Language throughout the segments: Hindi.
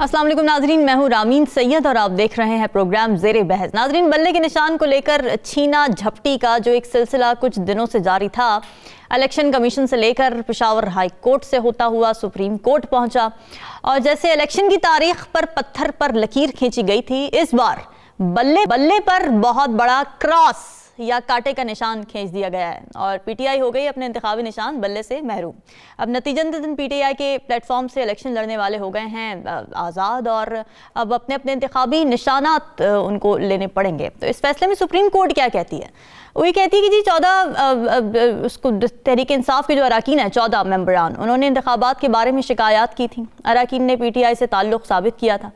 अस्सलाम वालेकुम नाजरीन, मैं हूँ रामीन सैयद और आप देख रहे हैं प्रोग्राम ज़ेरे बहस। नाजरीन, बल्ले के निशान को लेकर छीना झपटी का जो एक सिलसिला कुछ दिनों से जारी था, इलेक्शन कमीशन से लेकर पेशावर हाई कोर्ट से होता हुआ सुप्रीम कोर्ट पहुंचा और जैसे इलेक्शन की तारीख पर पत्थर पर लकीर खींची गई थी, इस बार बल्ले पर बहुत बड़ा क्रॉस या कांटे का निशान खींच दिया गया है और पीटीआई हो गई अपने इंतखाबी निशान बल्ले से महरूम। अब नतीजतन पीटीआई के प्लेटफॉर्म से इलेक्शन लड़ने वाले हो गए हैं आज़ाद और अब अपने अपने इंतखाबी निशानात उनको लेने पड़ेंगे। तो इस फैसले में सुप्रीम कोर्ट क्या कहती है? वही कहती है कि जी 14 उसको तहरीक इंसाफ के जो अरकान है 14 मेंबरान, उन्होंने इंतखाबात के बारे में शिकायत की थी। अरकान ने पीटीआई से ताल्लुक़ साबित किया था।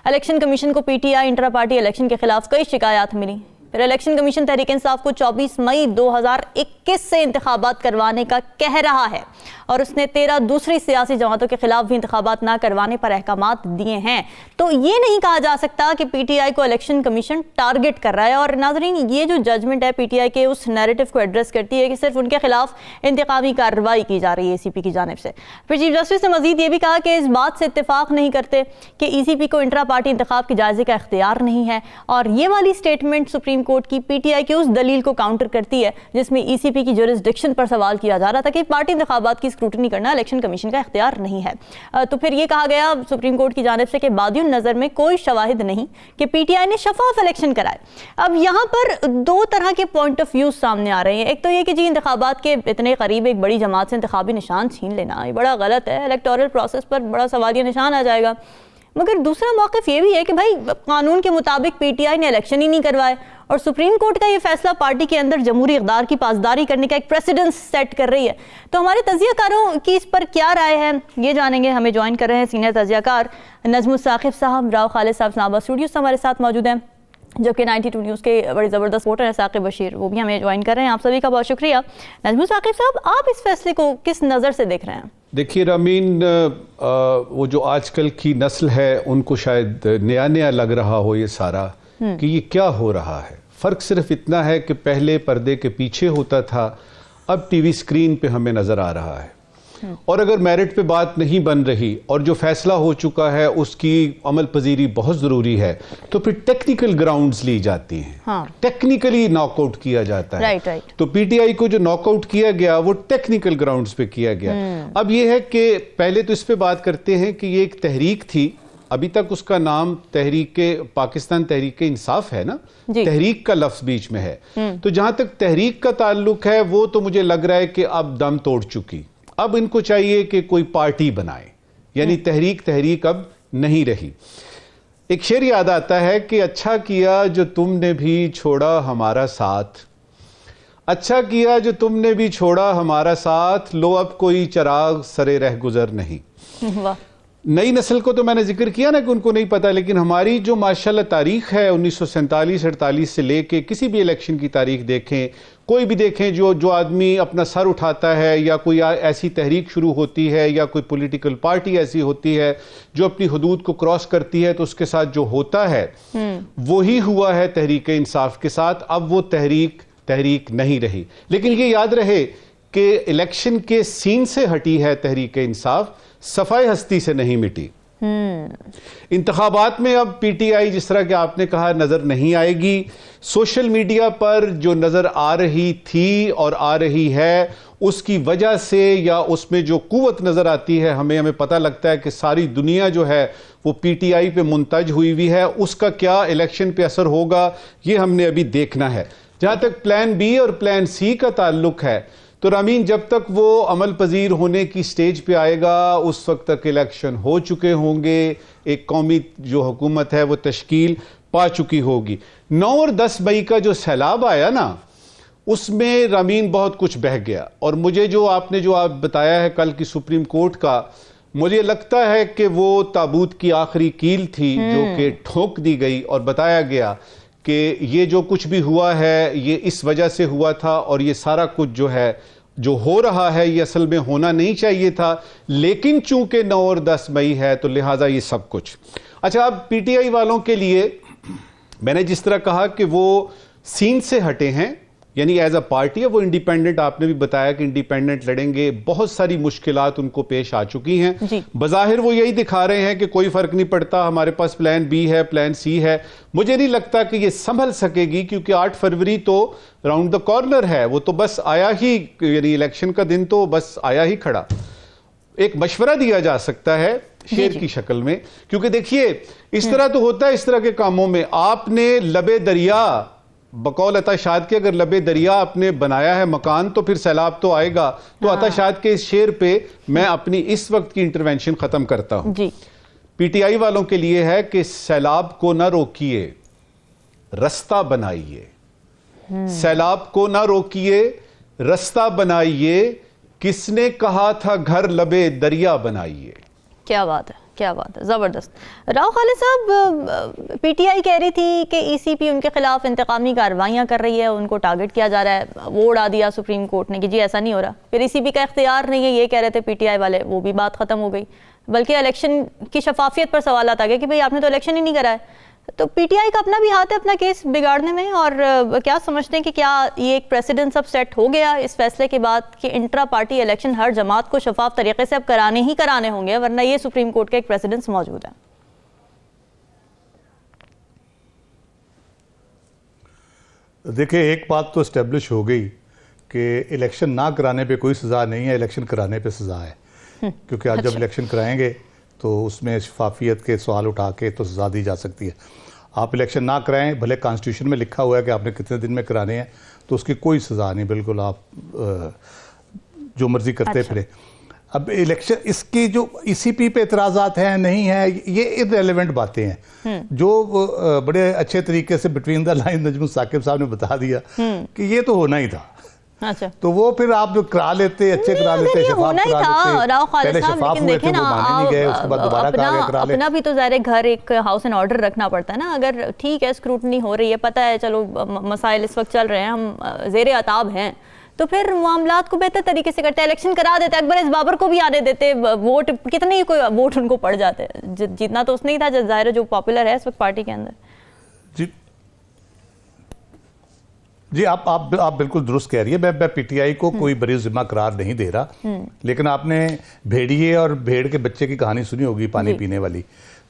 इलेक्शन कमीशन को पीटीआई इंट्रा पार्टी इलेक्शन के खिलाफ कई शिकायत मिली। फिर इलेक्शन कमीशन तहरीक इंसाफ को 24 मई 2021 से इंतखाबात करवाने का कह रहा है और उसने 13 दूसरी सियासी जमातों के खिलाफ भी इंतखाबात ना करवाने पर अहकामात दिए हैं। तो ये नहीं कहा जा सकता कि पीटीआई को इलेक्शन कमीशन टारगेट कर रहा है। और नाजरीन, ये जो जजमेंट है पीटीआई के उस नैरेटिव को एड्रेस करती है कि सिर्फ उनके खिलाफ इंतकामी कार्रवाई की जा रही है ईसीपी की जानिब से। फिर चीफ जस्टिस ने मजीद ये भी कहा कि इस बात से इत्तेफाक नहीं करते कि ईसीपी को इंट्रा पार्टी इंतखाब की जायजे का इख्तियार नहीं है। और ये वाली स्टेटमेंट सुप्रीम कोर्ट की पीटीआई की उस दलील को काउंटर करती है जिसमें ईसीपी की जुरिस्डिक्शन पर सवाल किया जा रहा था कि पार्टी इंतखाबात की स्क्रूटनी करना इलेक्शन कमीशन का इख्तियार नहीं है। तो फिर ये कहा गया सुप्रीम कोर्ट की जानिब से कि बादियुन नजर में कोई शवाहिद नहीं कि पीटीआई ने शफाफ इलेक्शन कराए। अब यहाँ पर दो तरह के पॉइंट ऑफ व्यू सामने आ रहे हैं। एक तो ये कि जी इंतखाबात के इतने करीब एक बड़ी जमात से इंतखाबी निशान छीन लेना ये बड़ा गलत है, इलेक्टोरल प्रोसेस पर बड़ा सवालिया निशान आ जाएगा। मगर दूसरा मौक़िफ़ ये भी है कि भाई कानून के मुताबिक पीटीआई ने इलेक्शन ही नहीं करवाए और सुप्रीम कोर्ट का ये फैसला पार्टी के अंदर जमहूरी इक़्तिदार की पासदारी करने का एक प्रेसिडेंस सेट कर रही है। तो हमारे तजियाकारों की इस पर क्या राय है ये जानेंगे। हमें ज्वाइन कर रहे हैं सीनियर तजियाकार नजमुस साकिब साहब। राव खालिद साहब इस्लामाबाद स्टूडियो से हमारे साथ मौजूद हैं, जबकि 92 न्यूज़ के बड़े ज़बरदस्त वोटर हैं साकिब बशीर, वो भी हमें ज्वाइन कर रहे हैं। आप सभी का बहुत शुक्रिया। नजमुस साकिब साहब, आप इस फैसले को किस नज़र से देख रहे हैं? देखिए रामीन, वो जो आजकल की नस्ल है उनको शायद नया नया लग रहा हो ये सारा कि ये क्या हो रहा है। फ़र्क सिर्फ इतना है कि पहले पर्दे के पीछे होता था, अब टीवी स्क्रीन पे हमें नज़र आ रहा है। और अगर मेरिट पे बात नहीं बन रही और जो फैसला हो चुका है उसकी अमल पजीरी बहुत ज़रूरी है, तो फिर टेक्निकल ग्राउंड्स ली जाती हैं। हाँ। टेक्निकली नॉकआउट किया जाता है। राइट। तो पीटीआई को जो नॉकआउट किया गया वो टेक्निकल ग्राउंड्स पे किया गया। अब ये है कि पहले तो इस पे बात करते हैं कि ये एक तहरीक थी, अभी तक उसका नाम पाकिस्तान तहरीक इंसाफ है ना, तहरीक का लफ्ज बीच में है। तो जहां तक तहरीक का ताल्लुक है वो तो मुझे लग रहा है कि अब दम तोड़ चुकी। अब इनको चाहिए कि कोई पार्टी बनाए, यानी तहरीक अब नहीं रही। एक शेर याद आता है कि अच्छा किया जो तुमने भी छोड़ा हमारा साथ, अच्छा किया जो तुमने भी छोड़ा हमारा साथ, लो अब कोई चिराग सरे रह गुजर नहीं। वाह। नई नस्ल को तो मैंने जिक्र किया ना कि उनको नहीं पता, लेकिन हमारी जो माशाल्लाह तारीख है 1947-48 से लेके किसी भी इलेक्शन की तारीख देखें, कोई भी देखें, जो आदमी अपना सर उठाता है या कोई ऐसी तहरीक शुरू होती है या कोई पॉलिटिकल पार्टी ऐसी होती है जो अपनी हदूद को क्रॉस करती है, तो उसके साथ जो होता है वही हुआ है तहरीक इंसाफ के साथ। अब वो तहरीक नहीं रही। लेकिन ये याद रहे कि इलेक्शन के सीन से हटी है तहरीक इंसाफ, सफाई हस्ती से नहीं मिटी। इंतखाबात में अब पीटीआई जिस तरह कि आपने कहा नजर नहीं आएगी। सोशल मीडिया पर जो नजर आ रही थी और आ रही है उसकी वजह से या उसमें जो कुव्वत नजर आती है, हमें पता लगता है कि सारी दुनिया जो है वो पीटीआई पे मुंतज हुई हुई है। उसका क्या इलेक्शन पे असर होगा ये हमने अभी देखना है। जहां तक प्लान बी और प्लान सी का ताल्लुक है, तो रामीन जब तक वो अमल पजीर होने की स्टेज पे आएगा उस वक्त तक इलेक्शन हो चुके होंगे, एक कौमी जो हुकूमत है वो तश्कील पा चुकी होगी। 9 और 10 मई का जो सैलाब आया ना, उसमें रामीन बहुत कुछ बह गया। और मुझे जो आप बताया है कल की सुप्रीम कोर्ट का, मुझे लगता है कि वो ताबूत की आखिरी कील थी जो कि ठोक दी गई और बताया गया कि ये जो कुछ भी हुआ है ये इस वजह से हुआ था और ये सारा कुछ जो हो रहा है ये असल में होना नहीं चाहिए था, लेकिन चूंकि 9 और 10 मई है तो लिहाजा ये सब कुछ। अच्छा, अब पीटीआई वालों के लिए मैंने जिस तरह कहा कि वो सीन से हटे हैं, यानी एज अ पार्टी है वो इंडिपेंडेंट, आपने भी बताया कि इंडिपेंडेंट लड़ेंगे, बहुत सारी मुश्किलात उनको पेश आ चुकी हैं। बज़ाहिर वो यही दिखा रहे हैं कि कोई फर्क नहीं पड़ता, हमारे पास प्लान बी है, प्लान सी है। मुझे नहीं लगता कि ये संभल सकेगी, क्योंकि 8 फरवरी तो राउंड द कॉर्नर है, वो तो बस आया ही, यानी इलेक्शन का दिन तो बस आया ही खड़ा। एक मशवरा दिया जा सकता है शेर की शक्ल में, क्योंकि देखिए इस तरह तो होता है, इस तरह के कामों में आपने लबे दरिया, बकौल अता शाद के, अगर लबे दरिया आपने बनाया है मकान तो फिर सैलाब तो आएगा। तो अता शाद के इस शेर पे मैं अपनी इस वक्त की इंटरवेंशन खत्म करता हूं। पीटीआई वालों के लिए है कि सैलाब को ना रोकिए, रास्ता बनाइए। सैलाब को ना रोकिए, रास्ता बनाइए। किसने कहा था घर लबे दरिया बनाइए। क्या बात है, क्या बात है, ज़बरदस्त। राव खालिद साहब, पीटीआई कह रही थी कि ईसीपी उनके खिलाफ इंतकामी कार्रवाइयाँ कर रही है, उनको टारगेट किया जा रहा है, वो उड़ा दिया सुप्रीम कोर्ट ने कि जी ऐसा नहीं हो रहा। फिर ईसीपी का इख्तियार नहीं है, ये कह रहे थे पीटीआई वाले, वो भी बात ख़त्म हो गई। बल्कि इलेक्शन की शफाफियत पर सवाल आता गया कि भाई आपने तो इलेक्शन ही नहीं करा है। तो पीटीआई का अपना भी हाथ है अपना केस बिगाड़ने में, और क्या समझते हैं कि क्या ये एक प्रेसिडेंट सब सेट हो गया इस फैसले के बाद कि इंट्रा पार्टी इलेक्शन हर जमात को शफाफ तरीके से अब कराने ही कराने होंगे, वरना ये सुप्रीम कोर्ट का एक प्रेसिडेंस मौजूद है? देखिए, एक बात तो इस्टेब्लिश हो गई कि इलेक्शन ना कराने पे कोई सज़ा नहीं है, इलेक्शन कराने पे सज़ा है। क्योंकि आज जब इलेक्शन कराएंगे तो उसमें शफाफियत के सवाल उठा के तो सज़ा दी जा सकती है। आप इलेक्शन ना कराएं, भले कॉन्स्टिट्यूशन में लिखा हुआ है कि आपने कितने दिन में कराने हैं, तो उसकी कोई सज़ा नहीं, बिल्कुल आप जो मर्जी करते फिरे। अब इलेक्शन, इसकी जो ईसीपी पे एतराज़ात हैं नहीं है, ये इररिलेवेंट बातें हैं जो बड़े अच्छे तरीके से between the line Najmul Sakib साहब ने बता दिया कि ये तो होना ही था। अच्छा, तो वो फिर आप जो करा लेते, अच्छे करा लेते, शफाफ करा लेते। राव खालिद साहब, लेकिन देखें ना, अपना भी तो ज़ाहिर घर एक हाउस एंड ऑर्डर रखना पड़ता है ना। अगर ठीक है स्क्रूटनी हो रही है, पता है चलो मसाइल इस वक्त चल रहे हैं, हम ज़ेरे अताब हैं, तो फिर मामलात को बेहतर तरीके से करते हैं, इलेक्शन करा देते। अकबर इस बाबर को भी आने देते, वोट कितने ही कोई वोट उनको पड़ जाते, जीतना तो उसने ही था, ज़ाहिर जो पॉपुलर है इस वक्त पार्टी के अंदर। जी, आप बिल्कुल दुरुस्त कह रही है। मैं पीटीआई को कोई बड़ी जिम्मा करार नहीं दे रहा, लेकिन आपने भेड़िए और भेड़ के बच्चे की कहानी सुनी होगी, पानी पीने वाली।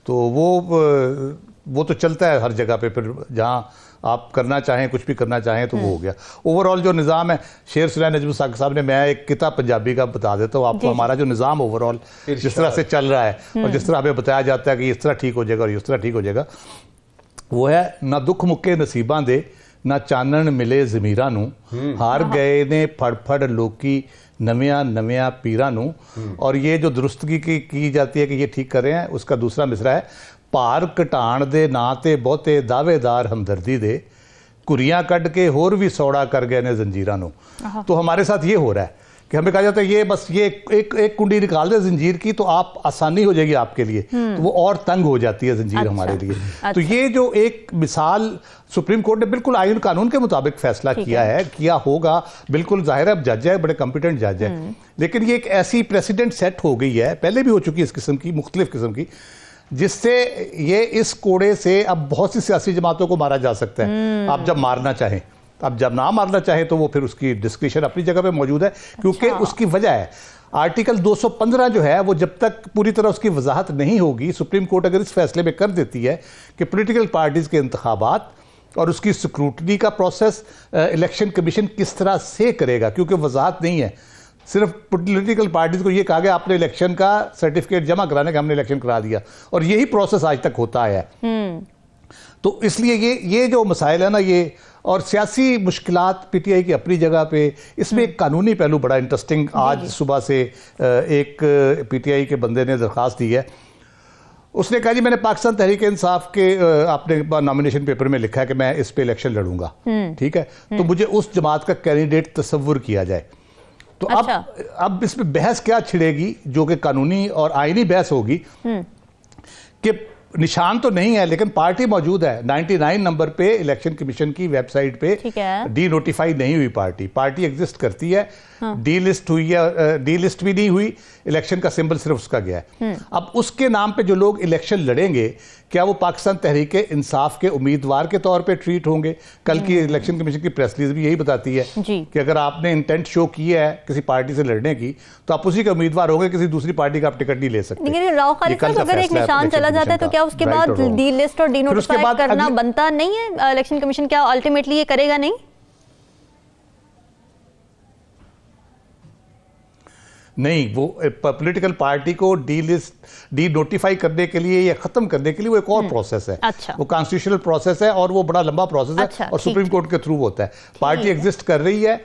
तो वो तो चलता है हर जगह पे, फिर जहाँ आप करना चाहें, कुछ भी करना चाहें तो वो हो गया। ओवरऑल जो निज़ाम है, शेर सुरैन नजमुल साकिब साहब ने, मैं एक किताब पंजाबी का बता देता हूँ आपको, हमारा जो निज़ाम ओवरऑल जिस तरह से चल रहा है और जिस तरह हमें बताया जाता है कि इस तरह ठीक हो जाएगा और इस तरह ठीक हो जाएगा, वो है ना दुख मुक्के नसीबां दे, ना चानन मिले ज़मीरां नूं, हार गए ने फड़ फड़ लोकी नवियां नवियां पीरां नूं। और ये जो दुरुस्तगी की जाती है कि ये ठीक कर रहे हैं, उसका दूसरा मिसरा है, भार घटाण दे ना ते बहुते दावेदार हमदर्दी दे, कुरियां कट के होर भी सौड़ा कर गए ने जंजीरां नूं। तो हमारे साथ ये हो रहा है कि हमें कहा जाता है ये बस ये एक कुंडी निकाल दे जंजीर की तो आप आसानी हो जाएगी आपके लिए, तो वो और तंग हो जाती है जंजीर हमारे लिए। तो ये जो एक मिसाल सुप्रीम कोर्ट ने बिल्कुल आईन कानून के मुताबिक फैसला किया है, किया होगा, बिल्कुल जाहिर है, जज है, बड़े कॉम्पिटेंट जज है, लेकिन ये एक ऐसी प्रेसिडेंट सेट हो गई है, पहले भी हो चुकी है इस किस्म की, मुख्तलिफ किस्म की, जिससे ये इस कोड़े से अब बहुत सी सियासी जमातों को मारा जा सकता है। आप जब मारना चाहें, अब जब ना मारना चाहे तो वो फिर उसकी डिस्क्रिप्शन अपनी जगह पे मौजूद है, क्योंकि उसकी वजह है आर्टिकल 215 जो है, वो जब तक पूरी तरह उसकी वजाहत नहीं होगी, सुप्रीम कोर्ट अगर इस फैसले में कर देती है कि पॉलिटिकल पार्टीज़ के इंतखाबात और उसकी स्क्रूटनी का प्रोसेस इलेक्शन कमीशन किस तरह से करेगा, क्योंकि वजाहत नहीं है, सिर्फ पॉलिटिकल पार्टीज़ को ये कहा गया आपने इलेक्शन का सर्टिफिकेट जमा कराने का, हमने इलेक्शन करा दिया, और यही प्रोसेस आज तक होता है। तो इसलिए ये जो मसाइल है ना, ये और सियासी मुश्किलात पीटीआई की अपनी जगह पे, इसमें एक कानूनी पहलू बड़ा इंटरेस्टिंग, आज सुबह से एक पीटीआई के बंदे ने दरख्वास्त दी है। उसने कहा जी मैंने पाकिस्तान तहरीक इंसाफ के आपने नॉमिनेशन पेपर में लिखा है कि मैं इस पे इलेक्शन लड़ूंगा, ठीक है, तो मुझे उस जमात का कैंडिडेट तस्वुर किया जाए। तो अब इसमें बहस क्या छिड़ेगी, जो कि कानूनी और आईनी बहस होगी कि निशान तो नहीं है लेकिन पार्टी मौजूद है 99 नंबर पे इलेक्शन कमीशन की वेबसाइट पे, डी नोटिफाई नहीं हुई पार्टी एग्जिस्ट करती है, डी लिस्ट हुई है, डी लिस्ट भी नहीं हुई, इलेक्शन का सिंबल सिर्फ उसका गया है। अब उसके नाम पे जो लोग इलेक्शन लड़ेंगे, क्या वो पाकिस्तान तहरीक इंसाफ के उम्मीदवार के तौर पे ट्रीट होंगे? कल की इलेक्शन कमीशन की प्रेस रिलीज भी यही बताती है कि अगर आपने इंटेंट शो किया है किसी पार्टी से लड़ने की तो आप उसी के उम्मीदवार होंगे, किसी दूसरी पार्टी का आप टिकट नहीं ले सकते। लेकिन राव खालिद साहब, अगर एक निशान चला जाता है तो क्या उसके बाद डी लिस्ट और डी नोटिफाई करना बनता नहीं है? इलेक्शन कमीशन क्या अल्टीमेटली ये करेगा नहीं? नहीं, वो पॉलिटिकल पार्टी को डी नोटिफाई करने के लिए या खत्म करने के लिए वो एक और प्रोसेस है। अच्छा। वो कॉन्स्टिट्यूशनल प्रोसेस है और वो बड़ा लंबा प्रोसेस है। अच्छा, और सुप्रीम कोर्ट के थ्रू होता है। पार्टी एग्जिस्ट कर रही है,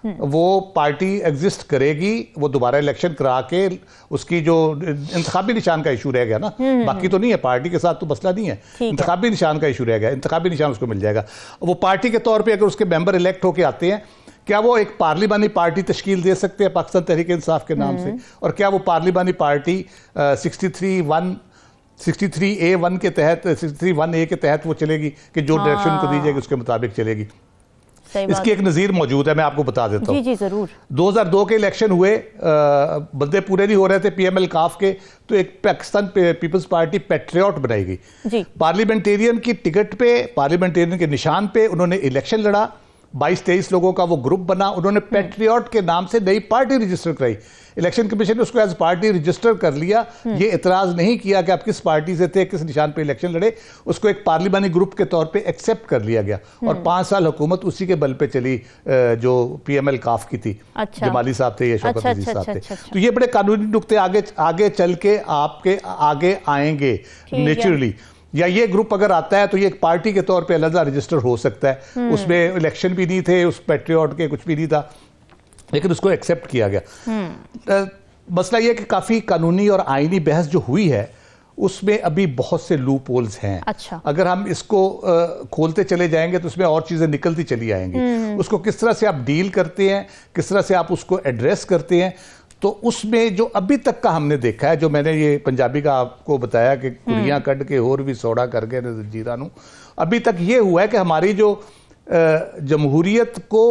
वो पार्टी एग्जिस्ट करेगी, वो दोबारा इलेक्शन करा के उसकी जो इंतखाबी निशान का इशू रह गया ना, बाकी तो नहीं है, पार्टी के साथ तो मसला नहीं है, इंतखाबी निशान का इशू रह गया, इंतखाबी निशान उसको मिल जाएगा। वो पार्टी के तौर पर अगर उसके मेंबर इलेक्ट होकर आते हैं, क्या वो एक पार्लिमानी पार्टी तश्कील दे सकते हैं पाकिस्तान तहरीक इंसाफ के नाम से? और क्या वो पार्लिमानी पार्टी 63A1 के तहत, 63(1)A के तहत वो चलेगी कि जो डायरेक्शन उनको दी जाएगी उसके मुताबिक चलेगी? इसकी एक नज़ीर मौजूद है, मैं आपको बता देता हूँ। जी जरूर। 2002 के इलेक्शन हुए, बंदे पूरे नहीं हो रहे थे PML काफ के, तो एक पाकिस्तान पीपल्स पार्टी पैट्रियट बनाई गई। पार्लियामेंटेरियन की टिकट पे, पार्लियामेंटेरियन के निशान पे उन्होंने इलेक्शन लड़ा। 22-23 लोगों का वो ग्रुप बना, उन्होंने पैट्रियट के नाम से नई पार्टी रजिस्टर कराई। इलेक्शन कमीशन ने उसको एज पार्टी रजिस्टर कर लिया। ये इतराज नहीं किया कि आप किस पार्टी से थे, किस निशान पे इलेक्शन लड़े, उसको एक पार्लिमानी ग्रुप के तौर पे एक्सेप्ट कर लिया गया। और 5 साल हुकूमत उसी के बल पे चली जो PML काफ की थी। जमाली साहब थे या शौकत अजीज साहब थे। तो ये बड़े कानूनी नुक्ते आगे चल के आपके आगे आएंगे नेचुरली। या ये ग्रुप अगर आता है तो ये एक पार्टी के तौर पे अलग रजिस्टर हो सकता है। उसमें इलेक्शन भी नहीं थे, उस पैट्रियट के कुछ भी नहीं था, लेकिन उसको एक्सेप्ट किया गया। मसला ये कि काफ़ी कानूनी और आईनी बहस जो हुई है उसमें अभी बहुत से लूप होल्स हैं। अच्छा। अगर हम इसको खोलते चले जाएंगे तो उसमें और चीज़ें निकलती चली आएंगी। उसको किस तरह से आप डील करते हैं, किस तरह से आप उसको एड्रेस करते हैं, तो उसमें जो अभी तक का हमने देखा है, जो मैंने ये पंजाबी का आपको बताया कि कुड़ियाँ कट के और भी सोड़ा करके जीरा नू, अभी तक ये हुआ है कि हमारी जो जमहूरियत को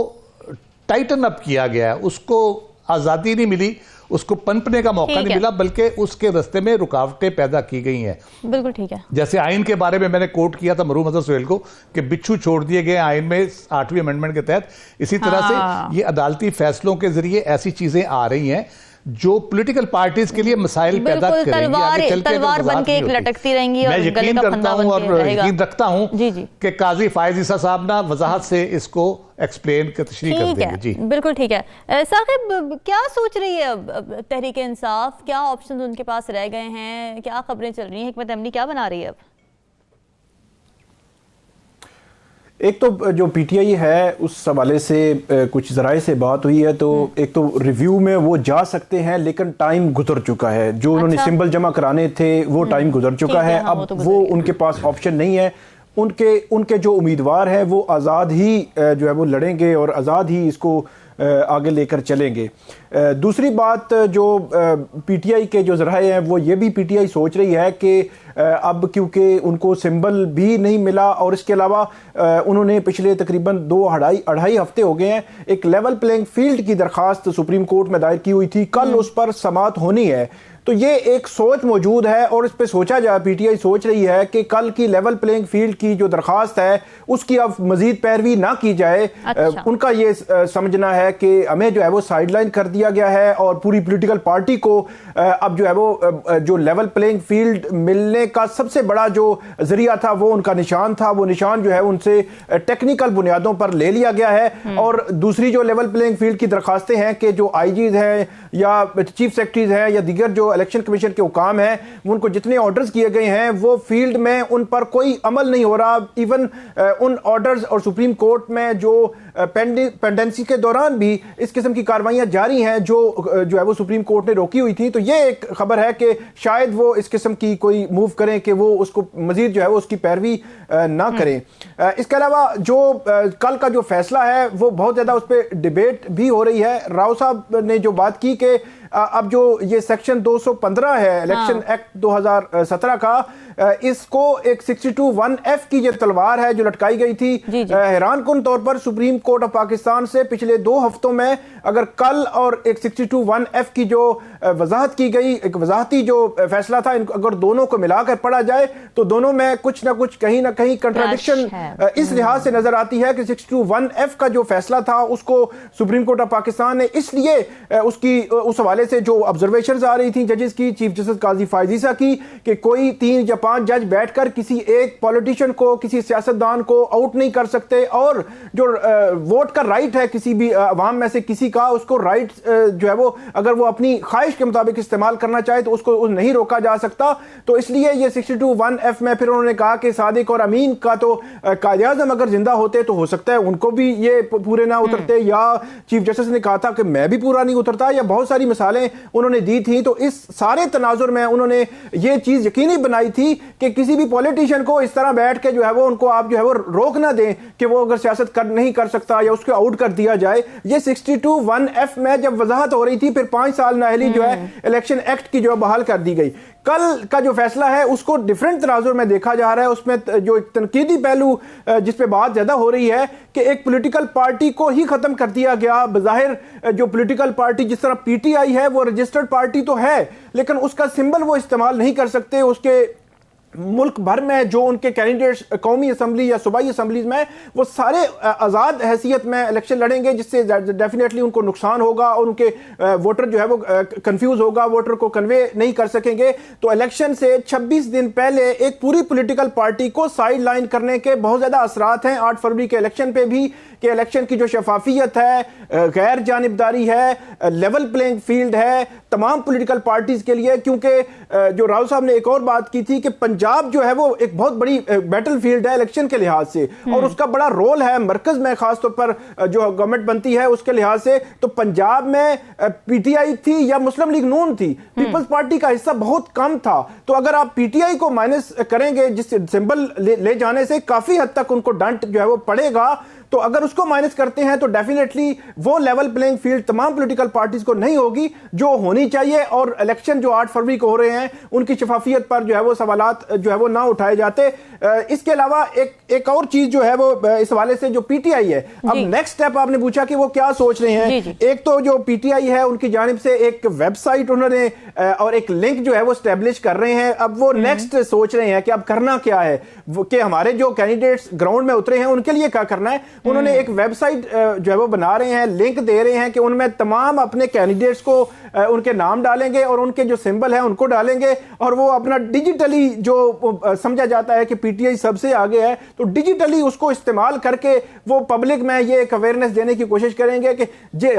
टाइटन अप किया गया है, उसको आज़ादी नहीं मिली, उसको पनपने का मौका नहीं मिला, बल्कि उसके रास्ते में रुकावटें पैदा की गई हैं। बिल्कुल ठीक है। जैसे आइन के बारे में मैंने कोट किया था मरहूम अजहर सुहेल को कि बिच्छू छोड़ दिए गए आइन में 8वीं अमेंडमेंट के तहत। इसी तरह से ये अदालती फैसलों के जरिए ऐसी चीजें आ रही हैं जो पॉलिटिकल पार्टीज के लिए मसाइल पैदा करेंगी, तलवार बन के लटकती रहेंगी। मैं यकीन करता हूं और यकीन रखता हूं कि काजी फायज ईसा साहब ना वजाहत से इसको एक्सप्लेन कर तशरीह कर देंगे। जी बिल्कुल ठीक है। साकिब, क्या सोच रही है तहरीक इंसाफ? क्या ऑप्शन उनके पास रह गए हैं? क्या खबरें चल रही हैं? हिकमत अमनी क्या बना रही है अब? एक तो जो PTI है उस हवाले से कुछ ज़राए से बात हुई है, तो एक तो रिव्यू में वो जा सकते हैं, लेकिन टाइम गुजर चुका है। जो उन्होंने सिंबल जमा कराने थे वो टाइम गुजर चुका है। अब वो उनके पास ऑप्शन नहीं है। उनके जो उम्मीदवार हैं वो आज़ाद ही जो है वो लड़ेंगे और आज़ाद ही इसको आगे लेकर चलेंगे। दूसरी बात, जो PTI के जो ज़राए हैं वो ये भी PTI सोच रही है कि अब क्योंकि उनको सिंबल भी नहीं मिला और इसके अलावा उन्होंने पिछले तकरीबन 2-2.5 हफ्ते हो गए हैं, एक लेवल प्लेइंग फील्ड की दरख्वास्त सुप्रीम कोर्ट में दायर की हुई थी, कल उस पर समाअत होनी है। तो ये एक सोच मौजूद है और इस पे सोचा जाए, PTI सोच रही है कि कल की लेवल प्लेइंग फील्ड की जो दरख्वास्त है उसकी अब मजीद पैरवी ना की जाए। अच्छा। उनका ये समझना है कि हमें जो है वो साइडलाइन कर दिया गया है और पूरी पॉलिटिकल पार्टी को अब जो है वो जो लेवल प्लेइंग फील्ड मिलने का सबसे बड़ा जो जरिया था वो उनका निशान था, वो निशान जो है उनसे टेक्निकल बुनियादों पर ले लिया गया है। और दूसरी जो लेवल प्लेइंग फील्ड की दरखास्तें हैं कि जो IGs हैं या चीफ सेक्रेटरीज हैं या दीगर जो इलेक्शन कमीशन के हुकाम हैं, उनको जितने ऑर्डर्स किए गए हैं वो फील्ड में उन पर कोई अमल नहीं हो रहा। इवन उन ऑर्डर्स और सुप्रीम कोर्ट में जो पेंडेंसी के दौरान भी इस किस्म की कार्रवाइयां जारी हैं जो है वो सुप्रीम कोर्ट ने रोकी हुई थी। तो ये एक खबर है कि शायद वो इस किस्म की कोई मूव करें कि वो उसको मजीद जो है वो उसकी पैरवी ना करें। इसके अलावा जो कल का जो फैसला है वो बहुत ज़्यादा उस पर डिबेट भी हो रही है। राव साहब ने जो बात की कि अब जो ये सेक्शन 215 है इलेक्शन एक्ट 2017 का, इसको एक 62(1)(f की ये तलवार है जो लटकाई गई थी। हैरान कुन तौर पर सुप्रीम कोर्ट ऑफ पाकिस्तान से पिछले 2 हफ्तों में अगर कल और एक 62(1)(f की जो वजाहत की गई, एक वजाहती जो फैसला था, अगर दोनों को मिलाकर पढ़ा जाए तो दोनों में कुछ ना कुछ कहीं ना कहीं कंट्राडिक्शन इस लिहाज से नजर आती है कि 62(1)(f का जो फैसला था उसको सुप्रीम कोर्ट ऑफ पाकिस्तान ने इसलिए उस हवाले से जो ऑब्जर्वेशंस आ रही थी जजेस की, चीफ जस्टिस काजी फायजीसा की, कि कोई 3 या 5 जज बैठकर किसी एक पॉलिटिशियन को, किसी सियासतदान को आउट नहीं कर सकते, और जो वोट का राइट है किसी भी अवाम में से किसी का, उसको राइट जो है वो अगर वो अपनी ख्वाहिश के मुताबिक इस्तेमाल करना चाहे तो उसको नहीं रोका जा सकता। तो इसलिए ये 62(1)(f में फिर उन्होंने कहा कि सादिक और अमीन का तो कायद-ए-आज़म अगर जिंदा होते तो हो सकता है उनको भी ये पूरे ना उतरते, या चीफ जस्टिस ने कहा था कि मैं भी पूरा नहीं उतरता, या बहुत सारी मिसालें उन्होंने दी थी। तो इस सारे तनाजुर में उन्होंने ये चीज यकीनी बनाई थी कि किसी भी पॉलिटिशियन को इस तरह बैठ के जो है वो उनको आप जो है वो रोक ना दें कि वो अगर सियासत नहीं कर सकता या उसको आउट कर दिया जाए। ये 62(1)(f में जब वजाहत हो रही थी, फिर 5 साल नाअहली जो है इलेक्शन एक्ट की जो बहाल कर दी गई। कल का जो फैसला है उसको डिफरेंट तनाजुर में देखा जा रहा है। उसमें जो एक तनकीदी पहलू जिस पे बात ज्यादा हो रही है कि एक पॉलिटिकल पार्टी को ही खत्म कर दिया गया। बज़ाहिर जो पॉलिटिकल पार्टी जिस तरह पीटीआई है वो रजिस्टर्ड पार्टी तो है, लेकिन उसका सिंबल वो इस्तेमाल नहीं कर सकते। उसके मुल्क भर में जो उनके कैंडिडेट्स कौमी असम्बली या सूबाई असम्बलीज में, वो सारे आज़ाद हैसियत में इलेक्शन लड़ेंगे, जिससे डेफिनेटली उनको नुकसान होगा और उनके वोटर जो है वो कंफ्यूज होगा, वोटर को कन्वे नहीं कर सकेंगे। तो इलेक्शन से 26 दिन पहले एक पूरी पॉलिटिकल पार्टी को साइड लाइन करने के बहुत ज़्यादा असरात हैं 8 फरवरी के इलेक्शन पे भी, कि इलेक्शन की जो शफाफियत है, गैर जानिबदारी है, लेवल प्लेइंग फील्ड है तमाम पॉलिटिकल पार्टीज के लिए। क्योंकि जो राव साहब ने एक और बात की थी कि पंजाब जो है वो एक बहुत बड़ी बैटल फील्ड है इलेक्शन के लिहाज से, और उसका बड़ा रोल है मरकज में, खासतौर पर जो गवर्नमेंट बनती है उसके लिहाज से। तो पंजाब में पीटीआई थी या मुस्लिम लीग नून थी, पीपल्स पार्टी का हिस्सा बहुत कम था। तो अगर आप पीटीआई को माइनस करेंगे, जिस सिंबल ले जाने से काफी हद तक उनको डंट जो है वो पड़ेगा, तो अगर उसको माइनस करते हैं तो डेफिनेटली वो लेवल प्लेइंग फील्ड तमाम पॉलिटिकल पार्टीज को नहीं होगी जो होनी चाहिए। और इलेक्शन जो 8 फरवरी को हो रहे हैं उनकी शफाफियत पर जो है वो सवालात जो है वो ना उठाए जाते। इसके अलावा एक और चीज जो है वो इस हवाले से जो पीटीआई है, अब नेक्स्ट स्टेप आपने पूछा कि वो क्या सोच रहे हैं। एक तो जो पीटीआई है उनकी जानिब से एक वेबसाइट उन्होंने और एक लिंक जो है वो स्टैब्लिश कर रहे हैं। अब वो नेक्स्ट सोच रहे हैं कि अब करना क्या है, कि हमारे जो कैंडिडेट्स ग्राउंड में उतरे हैं उनके लिए क्या करना है। उन्होंने एक वेबसाइट जो है वो बना रहे हैं, लिंक दे रहे हैं कि उनमें तमाम अपने कैंडिडेट्स को उनके नाम डालेंगे और उनके जो सिंबल है उनको डालेंगे, और वो अपना डिजिटली जो समझा जाता है कि पीटीआई सबसे आगे है, तो डिजिटली उसको इस्तेमाल करके वो पब्लिक में ये एक अवेयरनेस देने की कोशिश करेंगे कि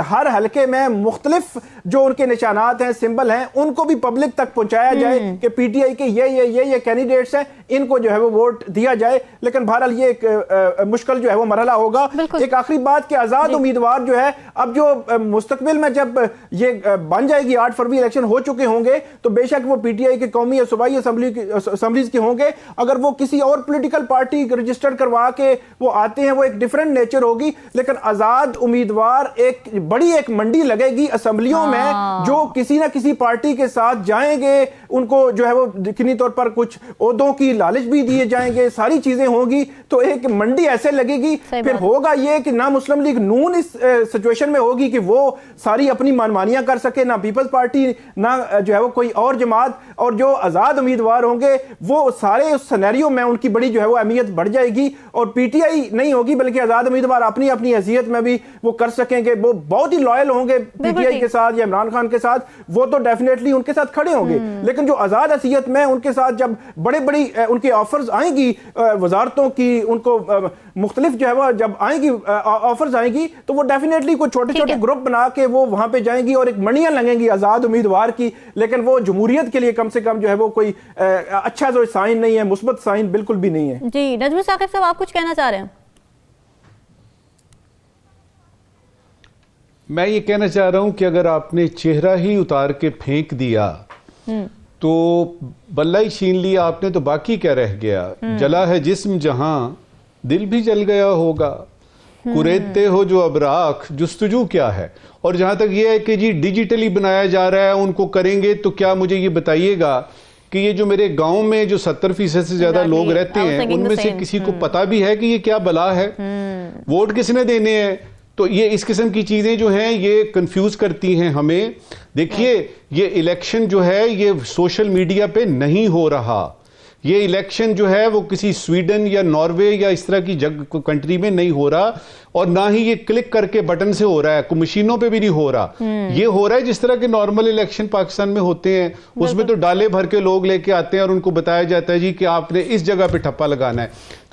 हर हलके में मुख्तलिफ जो उनके निशानात हैं, सिंबल हैं, उनको भी पब्लिक तक पहुंचाया जाए कि पीटीआई के ये कैंडिडेट्स हैं, इनको जो है वो वोट दिया जाए। लेकिन बहरहाल ये एक मुश्किल जो है वो मरहला होगा। एक आखिरी बात कि आजाद उम्मीदवार जो है, अब जो मुस्तकबिल में जब ये बन जाएगी 8 फरवरी इलेक्शन हो चुके होंगे, तो बेशक वो पीटीआई के कौमी या सूबाई असम्बलीज के होंगे। अगर वो किसी और पॉलिटिकल पार्टी रजिस्टर करवा के वो आते हैं, वो एक डिफरेंट नेचर होगी। लेकिन आजाद उम्मीदवार एक बड़ी एक मंडी लगेगी असम्बलियों में, जो किसी ना किसी पार्टी के साथ जाएंगे, उनको जो है वो यकीनी तौर पर कुछ ओहदों की लालच भी दिए जाएंगे, सारी चीजें होंगी, तो एक मंडी ऐसे लगेगी। फिर होगा ये कि ना मुस्लिम लीग नून इस सिचुएशन में होगी कि वो सारी अपनी मनमानियां कर सके, ना पीपल्स पार्टी, ना जो है वो कोई और जमात, और जो आजाद उम्मीदवार होंगे वो सारे उस सिनेरियो में उनकी बड़ी जो है वो अहमियत बढ़ जाएगी। और पीटीआई नहीं होगी बल्कि आजाद उम्मीदवार अपनी अपनी हैसियत में भी वो कर सकेंगे। वो बहुत ही लॉयल होंगे पीटीआई के साथ या इमरान खान के साथ, वो तो डेफिनेटली उनके साथ खड़े होंगे। लेकिन जो आजाद हैसियत में उनके साथ जब बड़े बड़ी उनकी ऑफर्स आएंगी वजारतों की, उनको मुख्तलिफ जो है वो जब आएंगी ऑफर्स आएंगी, तो वो डेफिनेटली कोई छोटे छोटे ग्रुप बना के वो वहां पे जाएंगी और एक मंडियां लगेंगी आजाद उम्मीदवार की। लेकिन वो जमहूरियत के लिए कम से कम जो है वो कोई अच्छा जो साइन नहीं है, मुस्बत साइन बिल्कुल भी नहीं है। जी नजमुल साकिब साहब, आप कुछ कहना चाह रहे हैं? मैं ये कहना चाह रहा हूं कि अगर आपने चेहरा ही उतार के फेंक दिया तो बल्ला ही छीन लिया आपने, तो बाकी क्या रह गया। जला है जिस्म जहां, दिल भी जल गया होगा। कुरेदते हो जो अबराख, जुस्तजू क्या है। और जहां तक ये है कि जी डिजिटली बनाया जा रहा है, उनको करेंगे तो क्या, मुझे ये बताइएगा कि ये जो मेरे गांव में जो 70% से ज्यादा लोग रहते हैं, उनमें से किसी को पता भी है कि ये क्या बला है, वोट किसने देने हैं? तो ये इस किस्म की चीजें जो हैं ये कंफ्यूज करती हैं हमें। देखिए, ये इलेक्शन जो है ये सोशल मीडिया पे नहीं हो रहा। ये इलेक्शन जो है वो किसी स्वीडन या नॉर्वे या इस तरह की कंट्री में नहीं हो रहा, और ना ही ये क्लिक करके बटन से हो रहा है, कोई मशीनों पे भी नहीं हो रहा। ये हो रहा है जिस तरह के नॉर्मल इलेक्शन पाकिस्तान में होते हैं, उसमें तो डाले भर के लोग लेके आते हैं और उनको बताया जाता है जी कि आपने इस जगह पे ठप्पा लगाना है।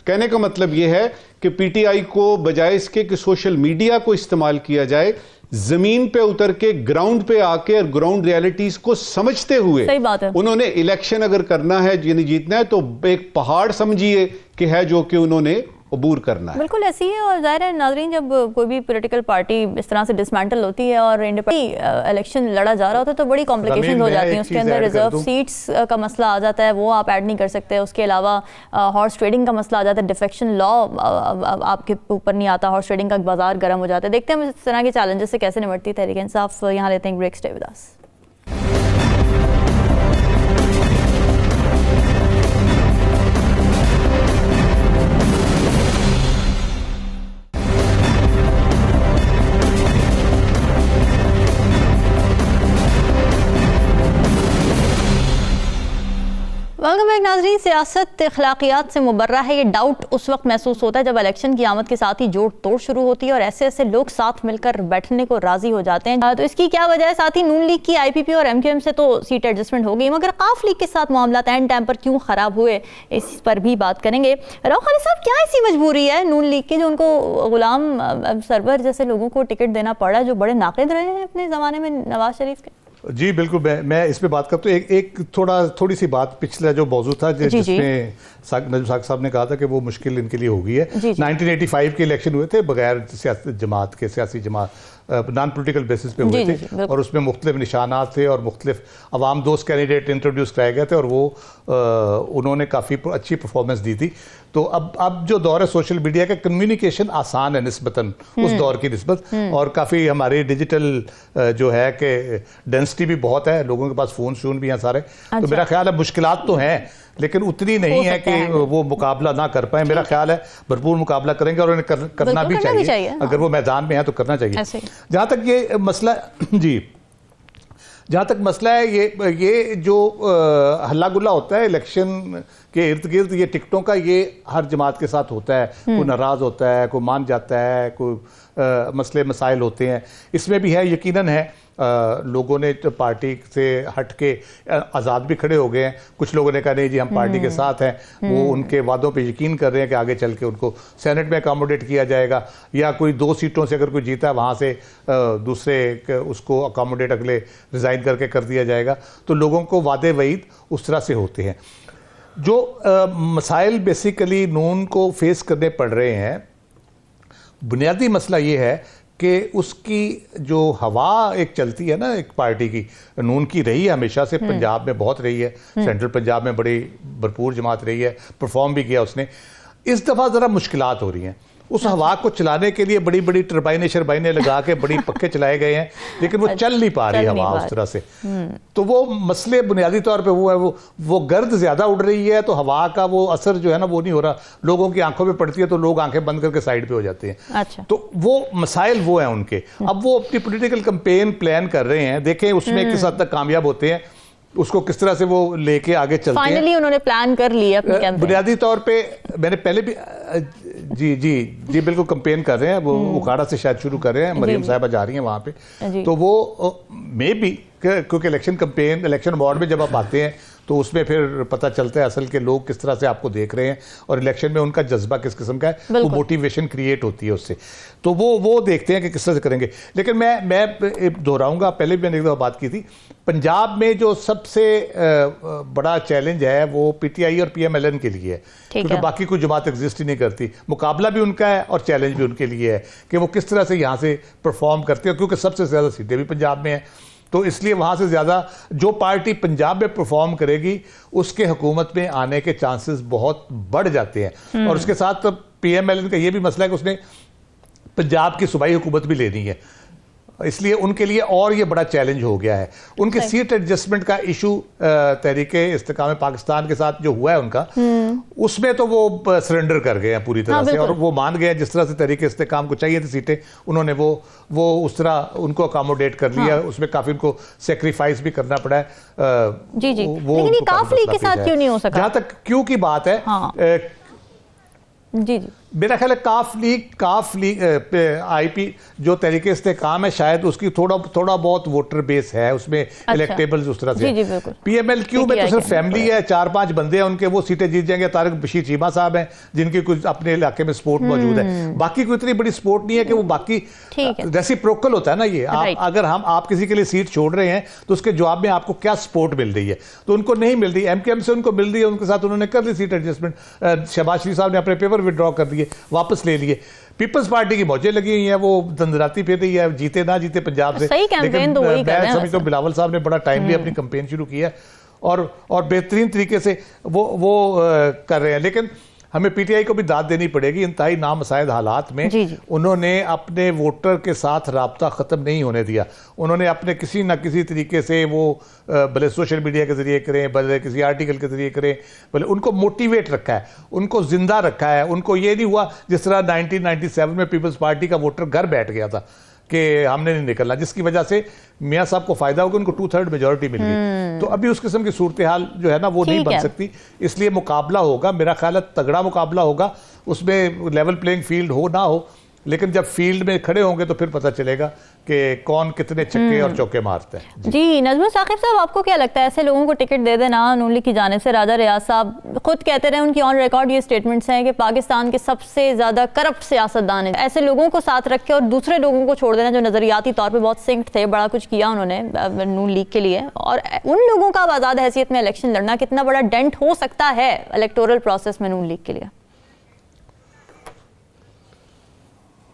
कहने का मतलब यह है कि पीटीआई को बजाय इसके कि सोशल मीडिया को इस्तेमाल किया जाए, जमीन पे उतर के ग्राउंड पे आके और ग्राउंड रियलिटीज को समझते हुए, सही बात है, उन्होंने इलेक्शन अगर करना है यानी जीतना है तो एक पहाड़ समझिए कि है जो कि उन्होंने अबूर करना है। बिल्कुल ऐसी है। और जाहिर है नाजरीन, जब कोई भी पॉलिटिकल पार्टी इस तरह से डिसमेंटल होती है और इंडिपेंडेंट इलेक्शन लड़ा जा रहा होता है तो बड़ी कॉम्प्लिकेशन हो जाती हैं। उसके अंदर रिजर्व सीट्स का मसला आ जाता है, वो आप ऐड नहीं कर सकते। उसके अलावा हॉर्स ट्रेडिंग का मसला आ जाता है, डिफेक्शन लॉ आपके ऊपर नहीं आता, हॉर्स ट्रेडिंग का बाजार गर्म हो जाता है। देखते हैं इस तरह के चैलेंजेस से कैसे निपटती है तहरीक इंसाफ। यहाँ लेते हैं break, stay with us. Welcome back नाज़रीन। सियासत अखलाकियात से मुबर्रा है, ये डाउट उस वक्त महसूस होता है जब इलेक्शन की आमद के साथ ही जोड़ तोड़ शुरू होती है और ऐसे ऐसे लोग साथ मिलकर बैठने को राजी हो जाते हैं। तो इसकी क्या वजह है? साथ ही नून लीग की आईपीपी और एमक्यूएम से तो सीट एडजस्टमेंट हो गई, मगर काफ लीग के साथ मामला एंड टाइम पर क्यों खराब हुए, इस पर भी बात करेंगे। राव खालिद साहब, क्या ऐसी मजबूरी है नून लीग की जो उनको गुलाम सरवर जैसे लोगों को टिकट देना पड़ा, जो बड़े नाक़िद रहे हैं अपने ज़माने में नवाज शरीफ के? जी बिल्कुल, मैं इस पे बात करता हूँ। एक थोड़ी सी बात, पिछला जो मौजू था जिसमें नजम साहब ने कहा था कि वो मुश्किल इनके लिए हो गई है। 1985 के इलेक्शन हुए थे बगैर सियासी जमात नॉन पोलिटिकल बेसिस पे हुए थे, और उसमें मुख्तलिफ निशानात थे और मुख्तलिफ अवाम दोस्त कैंडिडेट इंट्रोड्यूस कराए गए थे, और वो उन्होंने काफ़ी अच्छी परफॉर्मेंस दी थी। तो अब जो दौर है सोशल मीडिया का, कम्युनिकेशन आसान है निस्बतन उस दौर की निस्बत, और काफ़ी हमारी डिजिटल जो है कि डेंसिटी भी बहुत है, लोगों के पास फ़ोन शोन भी हैं सारे। तो मेरा ख्याल है मुश्किलात तो हैं लेकिन उतनी नहीं है कि वो मुकाबला ना कर पाए। मेरा ख्याल है भरपूर मुकाबला करेंगे और उन्हें करना भी चाहिए। अगर वो मैदान में है तो करना चाहिए। जहाँ तक ये मसला जी, जहाँ तक मसला है ये जो हल्ला गुल्ला होता है इलेक्शन के इर्द गिर्द, ये टिकटों का, ये हर जमात के साथ होता है। कोई नाराज़ होता है, कोई मान जाता है, कोई मसले मसाइल होते हैं। इसमें भी है, यकीनन है लोगों ने तो पार्टी से हट के आज़ाद भी खड़े हो गए हैं। कुछ लोगों ने कहा नहीं जी हम पार्टी के साथ हैं, वो उनके वादों पे यकीन कर रहे हैं कि आगे चल के उनको सेनेट में अकोमोडेट किया जाएगा, या कोई 2 सीटों से अगर कोई जीता है वहाँ से दूसरे उसको अकोमोडेट अगले रिज़ाइन करके कर दिया जाएगा। तो लोगों को वादे वईद उस तरह से होते हैं। जो मसाइल बेसिकली नून को फेस करने पड़ रहे हैं, बुनियादी मसला ये है कि उसकी जो हवा एक चलती है ना एक पार्टी की, नून की रही है हमेशा से, पंजाब में बहुत रही है, सेंट्रल पंजाब में बड़ी भरपूर जमात रही है, परफॉर्म भी किया उसने। इस दफ़ा ज़रा मुश्किलात हो रही हैं। उस हवा को चलाने के लिए बड़ी बड़ी टरबाइनें शरबाइनें लगा के बड़ी पक्के चलाए गए हैं, लेकिन वो चल नहीं पा रही हवा उस तरह से। तो वो मसले बुनियादी तौर पे वो है, वो गर्द ज़्यादा उड़ रही है, तो हवा का वो असर जो है ना वो नहीं हो रहा। लोगों की आंखों में पड़ती है तो लोग आंखें बंद करके साइड पे हो जाते हैं। अच्छा। तो वो मसाइल वो हैं उनके। अब वो अपनी पोलिटिकल कैंपेन प्लान कर रहे हैं, देखें उसमें किस हद तक कामयाब होते हैं, उसको किस तरह से वो लेके आगे चलते हैं। फाइनली उन्होंने प्लान कर लिया अपनी कैंपेन। बुनियादी तौर पे मैंने पहले भी जी बिल्कुल कैंपेन कर रहे हैं, वो उखाड़ा से शायद शुरू कर रहे हैं, मरियम साहिबा जा रही हैं वहाँ पे। तो वो मे बी क्योंकि इलेक्शन कैंपेन, इलेक्शन वार्ड में जब आप आते हैं तो उसमें फिर पता चलता है असल के लोग किस तरह से आपको देख रहे हैं और इलेक्शन में उनका जज्बा किस किस्म का है, वो मोटिवेशन क्रिएट होती है उससे। तो वो देखते हैं कि किस तरह से करेंगे। लेकिन मैं दोहराऊंगा, पहले भी मैंने एक दफ़ा बात की थी, पंजाब में जो सबसे बड़ा चैलेंज है वो पीटीआई और पीएमएलएन के लिए है, क्योंकि बाकी कोई जमात एग्जिस्ट ही नहीं करती। मुकाबला भी उनका है और चैलेंज भी उनके लिए है कि वो किस तरह से यहाँ से परफॉर्म करते हैं, क्योंकि सबसे ज़्यादा सीटें भी पंजाब में हैं। तो इसलिए वहाँ से ज़्यादा जो पार्टी पंजाब में परफॉर्म करेगी उसके हुकूमत में आने के चांसेस बहुत बढ़ जाते हैं। और उसके साथ पीएमएलएन का ये भी मसला है कि उसने पंजाब की सूबाई हुकूमत भी लेनी है, इसलिए उनके लिए और ये बड़ा चैलेंज हो गया है। उनके सीट एडजस्टमेंट का इशू तहरीके इस्तेकाम पाकिस्तान के साथ जो हुआ है उनका, उसमें तो वो सरेंडर कर गए हैं पूरी तरह से, और वो मान गए जिस तरह से तहरीके इस्तेकाम को चाहिए थी सीटें, उन्होंने वो उस तरह उनको अकोमोडेट कर लिया। उसमें काफी उनको सेक्रीफाइस भी करना पड़ा है। जी जी, लेकिन ये काफ लीग के साथ क्यों नहीं हो सका? जहां तक क्यों की बात है, जी जी, मेरा ख्याल है काफ लीग आईपी जो तरीके इस्तेकाम है, शायद उसकी थोड़ा बहुत वोटर बेस है उसमें, इलेक्टेबल्स उस तरह से। जी जी, पीएमएलक्यू में तो सिर्फ फैमिली है, 4-5 बंदे हैं उनके, वो सीटें जीत जाएंगे। तारिक बशीर चीमा साहब हैं जिनकी कुछ अपने इलाके में सपोर्ट मौजूद है, बाकी कोई इतनी बड़ी सपोर्ट नहीं है कि वो बाकी रेसिप्रोकल होता है ना ये। अगर आप किसी के लिए सीट छोड़ रहे हैं तो उसके जवाब में आपको क्या सपोर्ट मिल रही है, तो उनको नहीं मिल रही। एमकेएम से उनको मिल रही है, उनके साथ उन्होंने कर ली सीट एडजस्टमेंट। शहबाज शरीफ साहब ने अपने पेपर विड्रॉ कर दिए, वापस ले लिए। पीपल्स पार्टी की मौजें लगी हुई हैं, वो दंदराती फिर रही है, जीते ना जीते पंजाब से। लेकिन तो वही मैं समझता हूं बिलावल साहब ने बड़ा टाइमली अपनी कैंपेन शुरू की है और बेहतरीन तरीके से वो कर रहे हैं। लेकिन हमें पीटीआई को भी दाद देनी पड़ेगी, इंतहाई नामसाइद हालात में उन्होंने अपने वोटर के साथ राब्ता ख़त्म नहीं होने दिया। उन्होंने अपने किसी न किसी तरीके से वो भले सोशल मीडिया के ज़रिए करें, भले किसी आर्टिकल के ज़रिए करें, भले उनको मोटिवेट रखा है, उनको ज़िंदा रखा है। उनको ये नहीं हुआ जिस तरह 1997 में पीपल्स पार्टी का वोटर घर बैठ गया था कि हमने नहीं निकलना, जिसकी वजह से मियाँ साहब को फायदा होगा, उनको 2/3 मेजोरिटी मिल गई। तो अभी उस किस्म की सूरत हाल जो है ना वो नहीं बन सकती, इसलिए मुकाबला होगा, मेरा ख्याल है तगड़ा मुकाबला होगा। उसमें लेवल प्लेइंग फील्ड हो ना हो, लेकिन जब फील्ड में खड़े होंगे तो फिर पता चलेगा कि कौन कितने छक्के और चौके मारता है। जी नजमुल साकिब साहब, आपको क्या लगता है ऐसे लोगों को टिकट दे देना नून लीग की जाने से? राजा रियाज साहब खुद कहते रहे, उनकी ऑन रिकॉर्ड ये स्टेटमेंट्स हैं कि पाकिस्तान के सबसे ज़्यादा करप्ट सियासतदान है। ऐसे लोगों को साथ रख के और दूसरे लोगों को छोड़ देना जो नज़रियाती तौर पर बहुत सिंक्ड थे, बड़ा कुछ किया उन्होंने नून लीग के लिए, और उन लोगों का आज़ाद हैसियत में इलेक्शन लड़ना कितना बड़ा डेंट हो सकता है इलेक्टोरल प्रोसेस में नून लीग के लिए?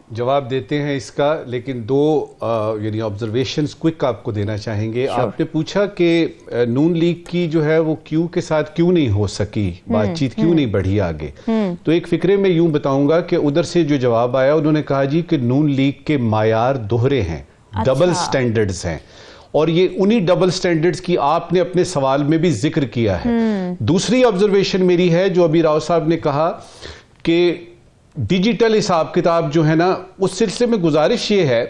जवाब देते हैं इसका, लेकिन दो यानी ऑब्जर्वेशंस क्विक आपको देना चाहेंगे। आपने पूछा कि नून लीग की जो है वो क्यू के साथ क्यों नहीं हो सकी, बातचीत क्यों नहीं बढ़ी आगे। तो एक फिक्रे में यूं बताऊंगा कि उधर से जो जवाब आया, उन्होंने कहा जी कि नून लीग के मायार दोहरे हैं, डबल स्टैंडर्ड्स हैं, और ये उन्हीं डबल स्टैंडर्ड्स की आपने अपने सवाल में भी जिक्र किया है। दूसरी ऑब्जर्वेशन मेरी है जो अभी राव साहब ने कहा कि डिजिटल हिसाब किताब जो है ना, उस सिलसिले में गुजारिश ये है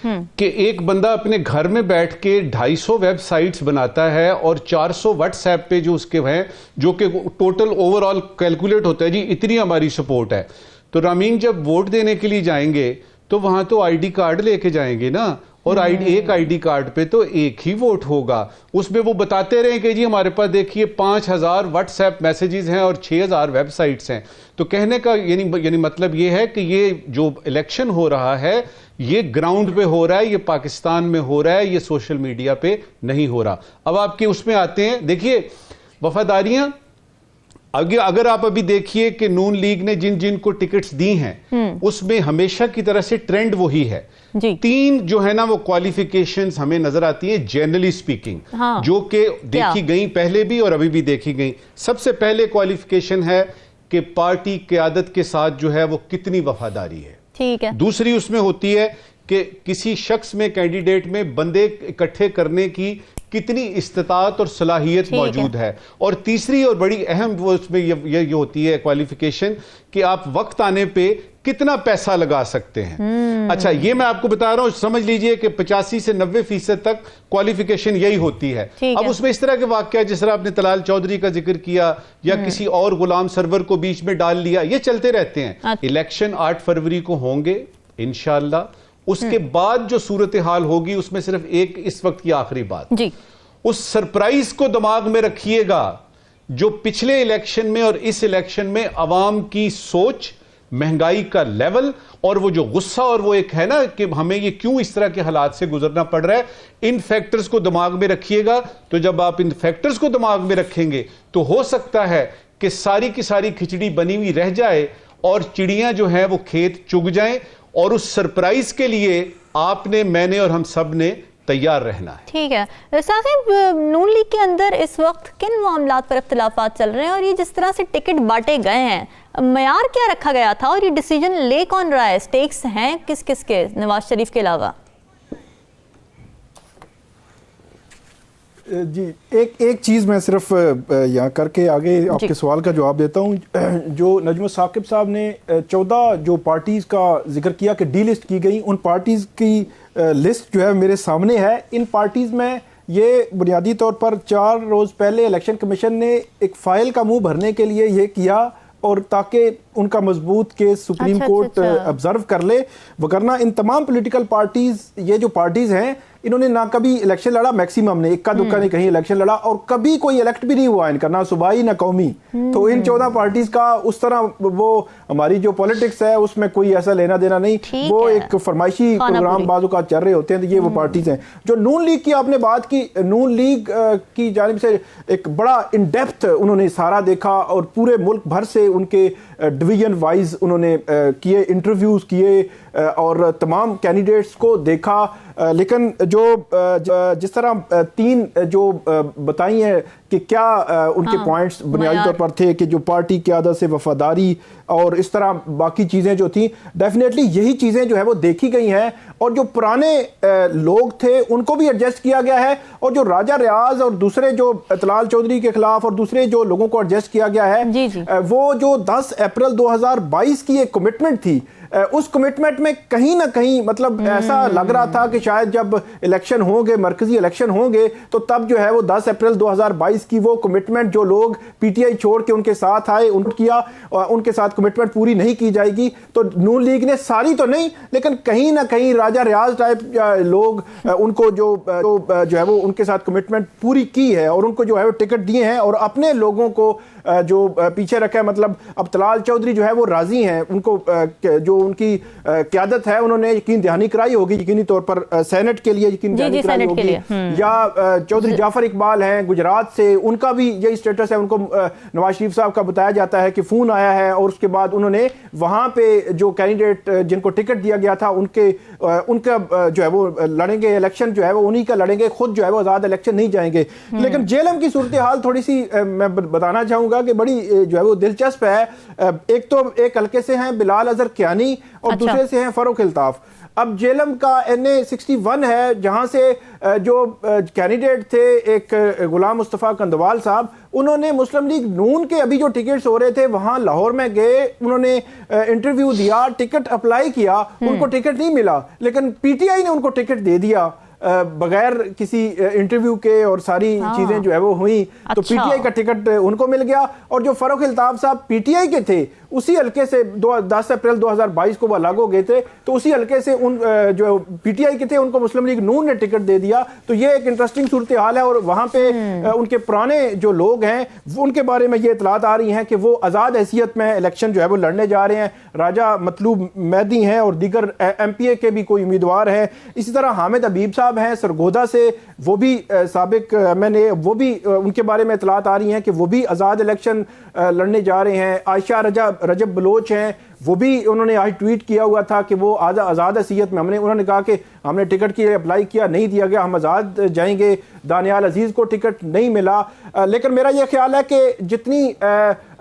कि एक बंदा अपने घर में बैठ के 250 वेबसाइट्स बनाता है और 400 व्हाट्सएप पे जो उसके हैं, जो कि टोटल ओवरऑल कैलकुलेट होता है जी इतनी हमारी सपोर्ट है। तो रामीन जब वोट देने के लिए जाएंगे तो वहां तो आईडी कार्ड लेके जाएंगे ना, और एक आईडी कार्ड पे तो एक ही वोट होगा। उसमें वो बताते रहे कि जी हमारे पास देखिए 5000 व्हाट्सएप मैसेजेस हैं और 6000 वेबसाइट्स हैं। तो कहने का यानी मतलब ये है कि ये जो इलेक्शन हो रहा है ये ग्राउंड पे हो रहा है, ये पाकिस्तान में हो रहा है, ये सोशल मीडिया पे नहीं हो रहा। अब आपके उसमें आते हैं, देखिए वफादारियां, अगर आप अभी देखिए कि नून लीग ने जिन जिन को टिकट्स दी हैं उसमें हमेशा की तरह से ट्रेंड वही है। 3 जो है ना वो क्वालिफिकेशंस हमें नजर आती है जनरली स्पीकिंग, जो कि देखी गई पहले भी और अभी भी देखी गई। सबसे पहले क्वालिफिकेशन है कि पार्टी क़यादत के साथ जो है वो कितनी वफादारी है, ठीक है। दूसरी उसमें होती है कि किसी शख्स में, कैंडिडेट में बंदे इकट्ठे करने की कितनी इस्तात और सलाहियत मौजूद है। और तीसरी और बड़ी अहम वो उसमें ये होती है क्वालिफिकेशन कि आप वक्त आने पे कितना पैसा लगा सकते हैं। अच्छा, ये मैं आपको बता रहा हूं, समझ लीजिए कि 85 से 90% तक क्वालिफिकेशन यही होती है। अब उसमें इस तरह के वाकया, जिस तरह आपने तलाल चौधरी का जिक्र किया या किसी और गुलाम सरवर को बीच में डाल लिया, ये चलते रहते हैं। इलेक्शन 8 फरवरी को होंगे इंशाअल्लाह। उसके बाद जो सूरत हाल होगी उसमें सिर्फ एक इस वक्त की आखिरी बात जी, उस सरप्राइज को दिमाग में रखिएगा जो पिछले इलेक्शन में और इस इलेक्शन में अवाम की सोच, महंगाई का लेवल और वो जो गुस्सा और वो एक है ना कि हमें ये क्यों इस तरह के हालात से गुजरना पड़ रहा है, इन फैक्टर्स को दिमाग में रखिएगा। तो जब आप इन फैक्टर्स को दिमाग में रखेंगे तो हो सकता है कि सारी की सारी खिचड़ी बनी हुई रह जाए और चिड़ियां जो हैं वो खेत चुग जाएं, और उस सरप्राइज के लिए आपने, मैंने और हम सब ने तैयार रहना है। ठीक है साकिब, नून लीग के अंदर इस वक्त किन मामलात पर इख्तिलाफात चल रहे हैं और ये जिस तरह से टिकट बांटे गए हैं, मयार क्या रखा गया था और ये डिसीजन ले कौन रहा है? स्टेक्स हैं किस किस के नवाज शरीफ के अलावा? जी, एक चीज़ मैं सिर्फ यहाँ करके आगे आपके सवाल का जवाब देता हूँ। जो नजमुल साकिब साहब ने 14 जो पार्टीज़ का जिक्र किया कि डी लिस्ट की गई, उन पार्टीज़ की लिस्ट जो है मेरे सामने है। इन पार्टीज़ में ये बुनियादी तौर पर 4 रोज़ पहले इलेक्शन कमीशन ने एक फ़ाइल का मुंह भरने के लिए ये किया और ताकि उनका मजबूत केस सुप्रीम कोर्ट ऑब्जर्व कर ले, वरना इन तमाम पॉलिटिकल पार्टीज, ये जो पार्टीज हैं, इन्होंने ना कभी इलेक्शन लड़ा, मैक्सिमम ने इक्का दुक्का ने कहीं इलेक्शन लड़ा, और कभी कोई इलेक्ट भी नहीं हुआ इनका, ना सूबाई ना कौमी। तो इन 14 पार्टीज का उस तरह वो हमारी जो पॉलिटिक्स है उसमें कोई ऐसा लेना देना नहीं। वो एक फरमाइशी प्रोग्राम बाजू का चल रहे होते हैं, तो ये वो पार्टीज हैं। जो नून लीग की आपने बात की, नून लीग की जानिब से एक बड़ा इन डेप्थ उन्होंने सारा देखा और पूरे मुल्क भर से उनके डिवीजन वाइज उन्होंने किए, इंटरव्यूज किए और तमाम कैंडिडेट्स को देखा। लेकिन जो जिस तरह 3 जो बताई हैं कि क्या उनके पॉइंट्स बुनियादी तौर पर थे कि जो पार्टी की आदत से वफादारी और इस तरह बाकी चीज़ें जो थी, डेफिनेटली यही चीज़ें जो है वो देखी गई हैं। और जो पुराने लोग थे उनको भी एडजस्ट किया गया है, और जो राजा रियाज और दूसरे जो तलाल चौधरी के खिलाफ और दूसरे जो लोगों को एडजस्ट किया गया है, वो जो 10 अप्रैल 2022 की एक कमिटमेंट थी, उस कमिटमेंट में कहीं ना कहीं मतलब ऐसा लग रहा था कि शायद जब इलेक्शन होंगे, मरकजी इलेक्शन होंगे, तो तब जो है वो 10 अप्रैल 2022 की वो कमिटमेंट जो लोग पीटीआई छोड़ के उनके साथ आए, उनके साथ कमिटमेंट पूरी नहीं की जाएगी। तो नून लीग ने सारी तो नहीं, लेकिन कहीं ना कहीं राजा रियाज टाइप लोग उनको जो है वो उनके साथ कमिटमेंट पूरी की है और उनको जो है वो टिकट दिए हैं और अपने लोगों को जो पीछे रखा है। मतलब अब तलाल चौधरी जो है वो राजी हैं, उनको जो उनकी क़यादत है उन्होंने यकीन दहानी कराई होगी, यकीनी तौर पर सेनेट के लिए यकीन दहानी कराई होगी। या चौधरी जाफर इकबाल हैं गुजरात से, उनका भी यही स्टेटस है। उनको नवाज शरीफ साहब का बताया जाता है कि फ़ोन आया है और उसके बाद उन्होंने वहाँ पे जो कैंडिडेट जिनको टिकट दिया गया था उनका जो है वो लड़ेंगे, इलेक्शन जो है वो उन्हीं का लड़ेंगे, खुद जो है वो आज़ाद इलेक्शन नहीं जाएंगे। लेकिन जेएलएम की सूरत हाल थोड़ी सी मैं बताना चाहूँगा कि बड़ी जो है वो दिलचस्प है। एक तो एक हल्के से हैं बिलाल अजहर कियानी और दूसरे से हैं फारूक अल्ताफ। अब जेएलएम का NA 61 है, जहां से जो कैंडिडेट थे एक गुलाम मुस्तफ़ा कंदवाल साहब, उन्होंने मुस्लिम लीग नून के अभी जो टिकट्स हो रहे थे वहां लाहौर में गए, उन्होंने इंटरव्यू दिया, टिकट अप्लाई किया, उनको टिकट नहीं मिला, लेकिन पीटीआई ने उनको टिकट दे दिया बगैर किसी इंटरव्यू के, और सारी चीजें जो है वो हुई। तो पीटीआई का टिकट उनको मिल गया। और जो फारूक अल्ताफ साहब पीटीआई के थे, उसी हल्के से 10 अप्रैल 2022 को वो अलग हो गए थे, तो उसी हल्के से उन जो पीटीआई के थे उनको मुस्लिम लीग नून ने टिकट दे दिया। तो ये एक इंटरेस्टिंग सूरत हाल है। और वहां पे उनके पुराने जो लोग हैं उनके बारे में ये इतलात आ रही हैं कि वो आज़ाद हैसियत में इलेक्शन जो है वो लड़ने जा रहे हैं। राजा मतलूब मेहदी हैं और दीगर MPA के भी कोई उम्मीदवार हैं। इसी तरह हामिद हबीब साहब हैं सरगोदा से, वो भी साबिक MNA, वो भी उनके बारे में इतलात आ रही हैं कि वो भी आज़ाद इलेक्शन लड़ने जा रहे हैं। आयशा रजब बलोच हैं, वो भी उन्होंने आज ट्वीट किया हुआ था कि वो आज़ाद हैसियत में उन्होंने कहा कि हमने टिकट के लिए अप्लाई किया, नहीं दिया गया, हम आज़ाद जाएंगे। दानियाल अजीज़ को टिकट नहीं मिला। लेकिन मेरा ये ख्याल है कि जितनी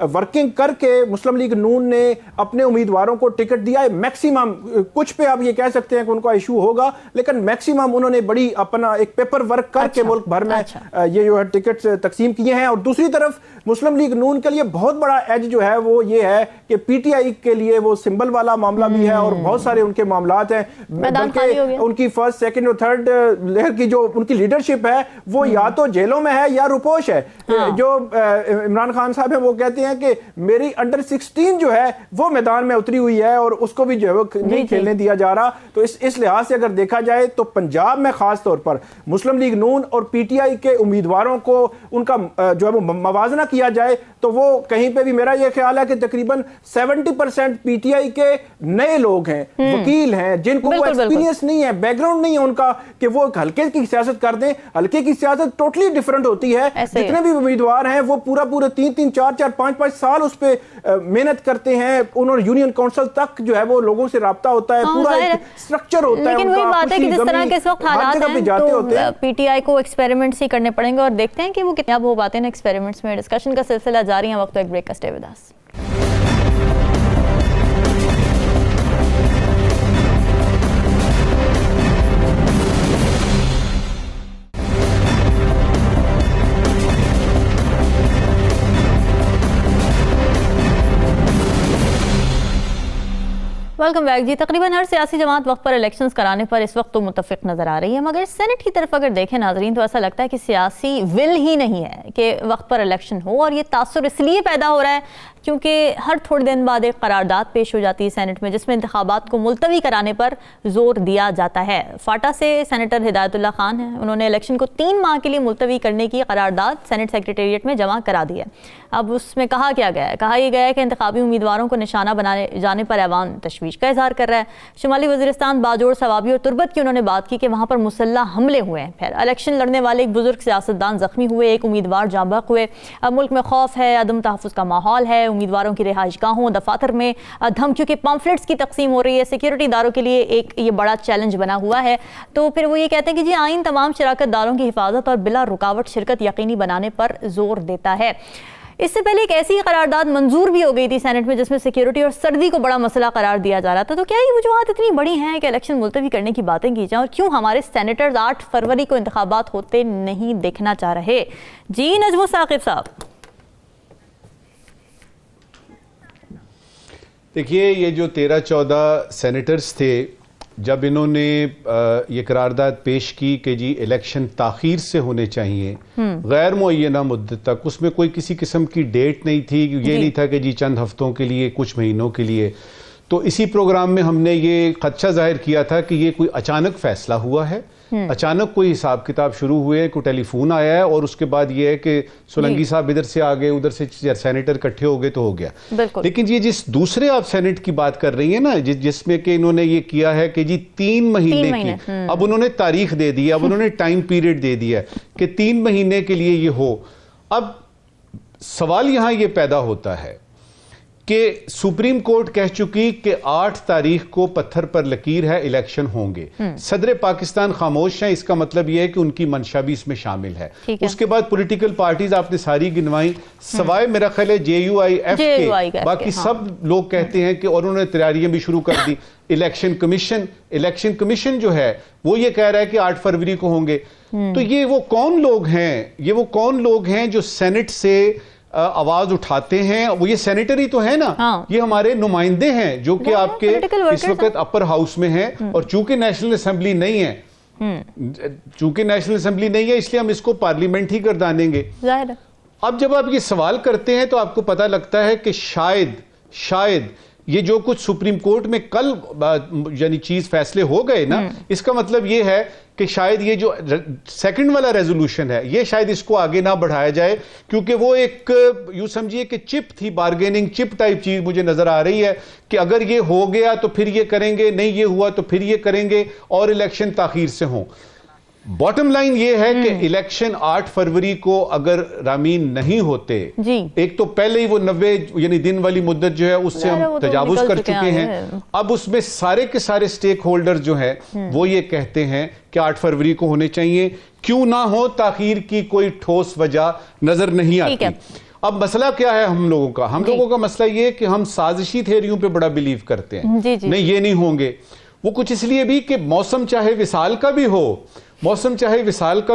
वर्किंग करके मुस्लिम लीग नून ने अपने उम्मीदवारों को टिकट दिया है, मैक्सिमम, कुछ पे आप ये कह सकते हैं कि उनका इशू होगा, लेकिन मैक्सिमम उन्होंने बड़ी अपना एक पेपर वर्क करके मुल्क भर में ये जो है टिकट तकसीम किए हैं। और दूसरी तरफ मुस्लिम लीग नून के लिए बहुत बड़ा एज जो है वो ये है कि पीटीआई के लिए वो सिंबल वाला मामला भी है और बहुत सारे उनके मामलात हैं। बल्कि उनकी फर्स्ट, सेकंड और थर्ड लेयर की जो उनकी लीडरशिप है वो या तो जेलों में है या रुपोश है। जो इमरान खान साहब है वो कहते हैं कि मेरी अंडर 16 जो है वो मैदान में उतरी हुई है और उसको भी जो है वो नहीं खेलने दिया जा रहा। तो इस लिहाज से अगर देखा जाए तो पंजाब में खास तौर पर मुस्लिम लीग नून और पीटीआई के उम्मीदवारों को उनका जो है वो मवाजना किया जाए तो वो कहीं पे भी, मेरा ये ख्याल है कि तकरीबन 70% पीटीआई के नए लोग हैं, वकील हैं, जिनको वो एक्सपीरियंस नहीं है, बैकग्राउंड नहीं है उनका कि वो हल्के की सियासत कर दें। हल्के की सियासत टोटली डिफरेंट होती है। जितने भी उम्मीदवार हैं वो पूरा 3-3, 4-4, 5-5 साल उस पे मेहनत करते हैं। उन्होंने यूनियन काउंसिल तक जो है वो लोगों से राब्ता होता है, पूरा एक स्ट्रक्चर होता है। लेकिन वही बात है कि जिस तरह के इस वक्त हालात हैं तो पीटीआई को एक्सपेरिमेंट्स ही करने पड़ेंगे और देखते हैं कि वो कितना हो पाते हैं एक्सपेरिमेंट्स में। डिस्कशन का सिलसिला जारी है, वक्त एक ब्रेक का, stay with us. Welcome back जी। तकरीबन हर सियासी जमात वक्त पर इलेक्शंस कराने पर इस वक्त तो मुतफिक नज़र आ रही है, मगर सेनेट की तरफ अगर देखें नाजरीन तो ऐसा लगता है कि सियासी विल ही नहीं है कि वक्त पर इलेक्शन हो। और ये तासुर इसलिए पैदा हो रहा है क्योंकि हर थोड़े दिन बाद एक करारदाद पेश हो जाती है सेनेट में जिसमें इंतखाबात को मुलतवी कराने पर जोर दिया जाता है। फाटा से सेनेटर हिदायतुल्लाह खान हैं, उन्होंने इलेक्शन को 3 माह के लिए मुलतवी करने की करारदाद सेनेट सेक्रेटेरिएट में जमा करा दी है। अब उसमें कहा क्या गया है? कहा यह गया है कि इंतखाबी उम्मीदवारों को निशाना बनाने जाने पर ऐवान तशवीश का इजहार कर रहा है। शुमाली वज़ीरिस्तान, बाजोड़, सवाबी और तुर्बत की उन्होंने बात की कि वहाँ पर मुसल्ला हमले हुए हैं। फिर इलेक्शन लड़ने वाले एक बुजुर्ग सियासतदान जख्मी हुए, एक उम्मीदवार जांबक हुए। अब मुल्क में खौफ है, अदम तहफ़्फ़ुज़ का माहौल है, उम्मीदवारों की रिहाइशगाहों, दफातर में धमकियों के पम्फलेट्स की तकसीम हो रही है। सिक्योरिटी दारों के लिए एक ये बड़ा चैलेंज बना हुआ है। तो फिर वो ये कहते हैं कि जी आइन तमाम शराकत दारों की हिफाजत और बिला रुकावट शिरकत यकीनी बनाने पर जोर देता है। इससे पहले एक ऐसी करारदाद मंजूर भी हो गई थी सेनेट में जिसमें सिक्योरिटी और सर्दी को बड़ा मसला करार दिया जा रहा था। तो क्या ये वजूहात इतनी बड़ी हैं कि इलेक्शन मुलतवी करने की बातें की जाएं, और क्यों हमारे सेनेटर्स 8 फरवरी को इंतखाबात होते नहीं देखना चाह रहे? जी नजमो साकिब साहब। देखिए, ये जो 13-14 सेनेटर्स थे, जब इन्होंने ये करारदाद पेश की कि जी इलेक्शन ताखीर से होने चाहिए गैर मुअय्यना मुद्दत तक, उसमें कोई किसी किस्म की डेट नहीं थी, ये नहीं था कि जी चंद हफ्तों के लिए, कुछ महीनों के लिए। तो इसी प्रोग्राम में हमने ये खदशा जाहिर किया था कि ये कोई अचानक फैसला हुआ है, अचानक कोई हिसाब किताब शुरू हुए, कोई टेलीफोन आया है और उसके बाद ये है कि सोलंकी साहब इधर से आ गए, उधर से सेनेटर इकट्ठे हो गए तो हो गया। लेकिन ये जिस दूसरे आप सेनेट की बात कर रही है ना, जिसमें कि इन्होंने ये किया है कि जी 3 महीने की, अब उन्होंने तारीख दे दी, अब उन्होंने टाइम पीरियड दे दिया कि 3 महीने के लिए ये हो। अब सवाल यहां ये पैदा होता है कि सुप्रीम कोर्ट कह चुकी कि 8 तारीख को पत्थर पर लकीर है, इलेक्शन होंगे। सदर पाकिस्तान खामोश है, इसका मतलब यह है कि उनकी मंशा भी इसमें शामिल है। उसके बाद पॉलिटिकल पार्टीज आपने सारी गिनवाई, सवाए मेरा ख्याल है JUIF के, बाकी सब लोग कहते हैं कि, और उन्होंने तैयारियां भी शुरू कर दी। इलेक्शन कमीशन जो है वो ये कह रहा है कि 8 फरवरी को होंगे। तो ये वो कौन लोग हैं, ये वो कौन लोग हैं जो सेनेट से आवाज उठाते हैं? वो ये सेनेटरी तो है ना, ये हमारे नुमाइंदे हैं जो कि आपके इस वक्त अपर हाउस में हैं। और चूंकि नेशनल असेंबली नहीं है, इसलिए हम इसको पार्लियामेंट ही गर्दानेंगे। अब जब आप ये सवाल करते हैं तो आपको पता लगता है कि शायद ये जो कुछ सुप्रीम कोर्ट में कल यानी चीज फैसले हो गए ना, इसका मतलब ये है कि शायद ये जो सेकंड वाला रेजोल्यूशन है, ये शायद इसको आगे ना बढ़ाया जाए, क्योंकि वो एक यूं समझिए कि चिप थी, बार्गेनिंग चिप टाइप चीज मुझे नजर आ रही है कि अगर ये हो गया तो फिर ये करेंगे, नहीं ये हुआ तो फिर ये करेंगे और इलेक्शन ताखीर से हों। बॉटम लाइन ये है कि इलेक्शन 8 फरवरी को अगर रामीन नहीं होते, एक तो पहले ही वो 90 यानी दिन वाली मुद्दत जो है उससे हम तजावुज कर चुके हैं। अब उसमें सारे के सारे स्टेक होल्डर जो हैं वो ये कहते हैं कि 8 फरवरी को होने चाहिए, क्यों ना हो, ताखीर की कोई ठोस वजह नजर नहीं आती। अब मसला क्या है हम लोगों का? हम लोगों का मसला ये कि हम साजिशी थ्योरियों पे बड़ा बिलीव करते हैं। नहीं, ये नहीं होंगे। वो कुछ इसलिए भी कि मौसम चाहे विसाल का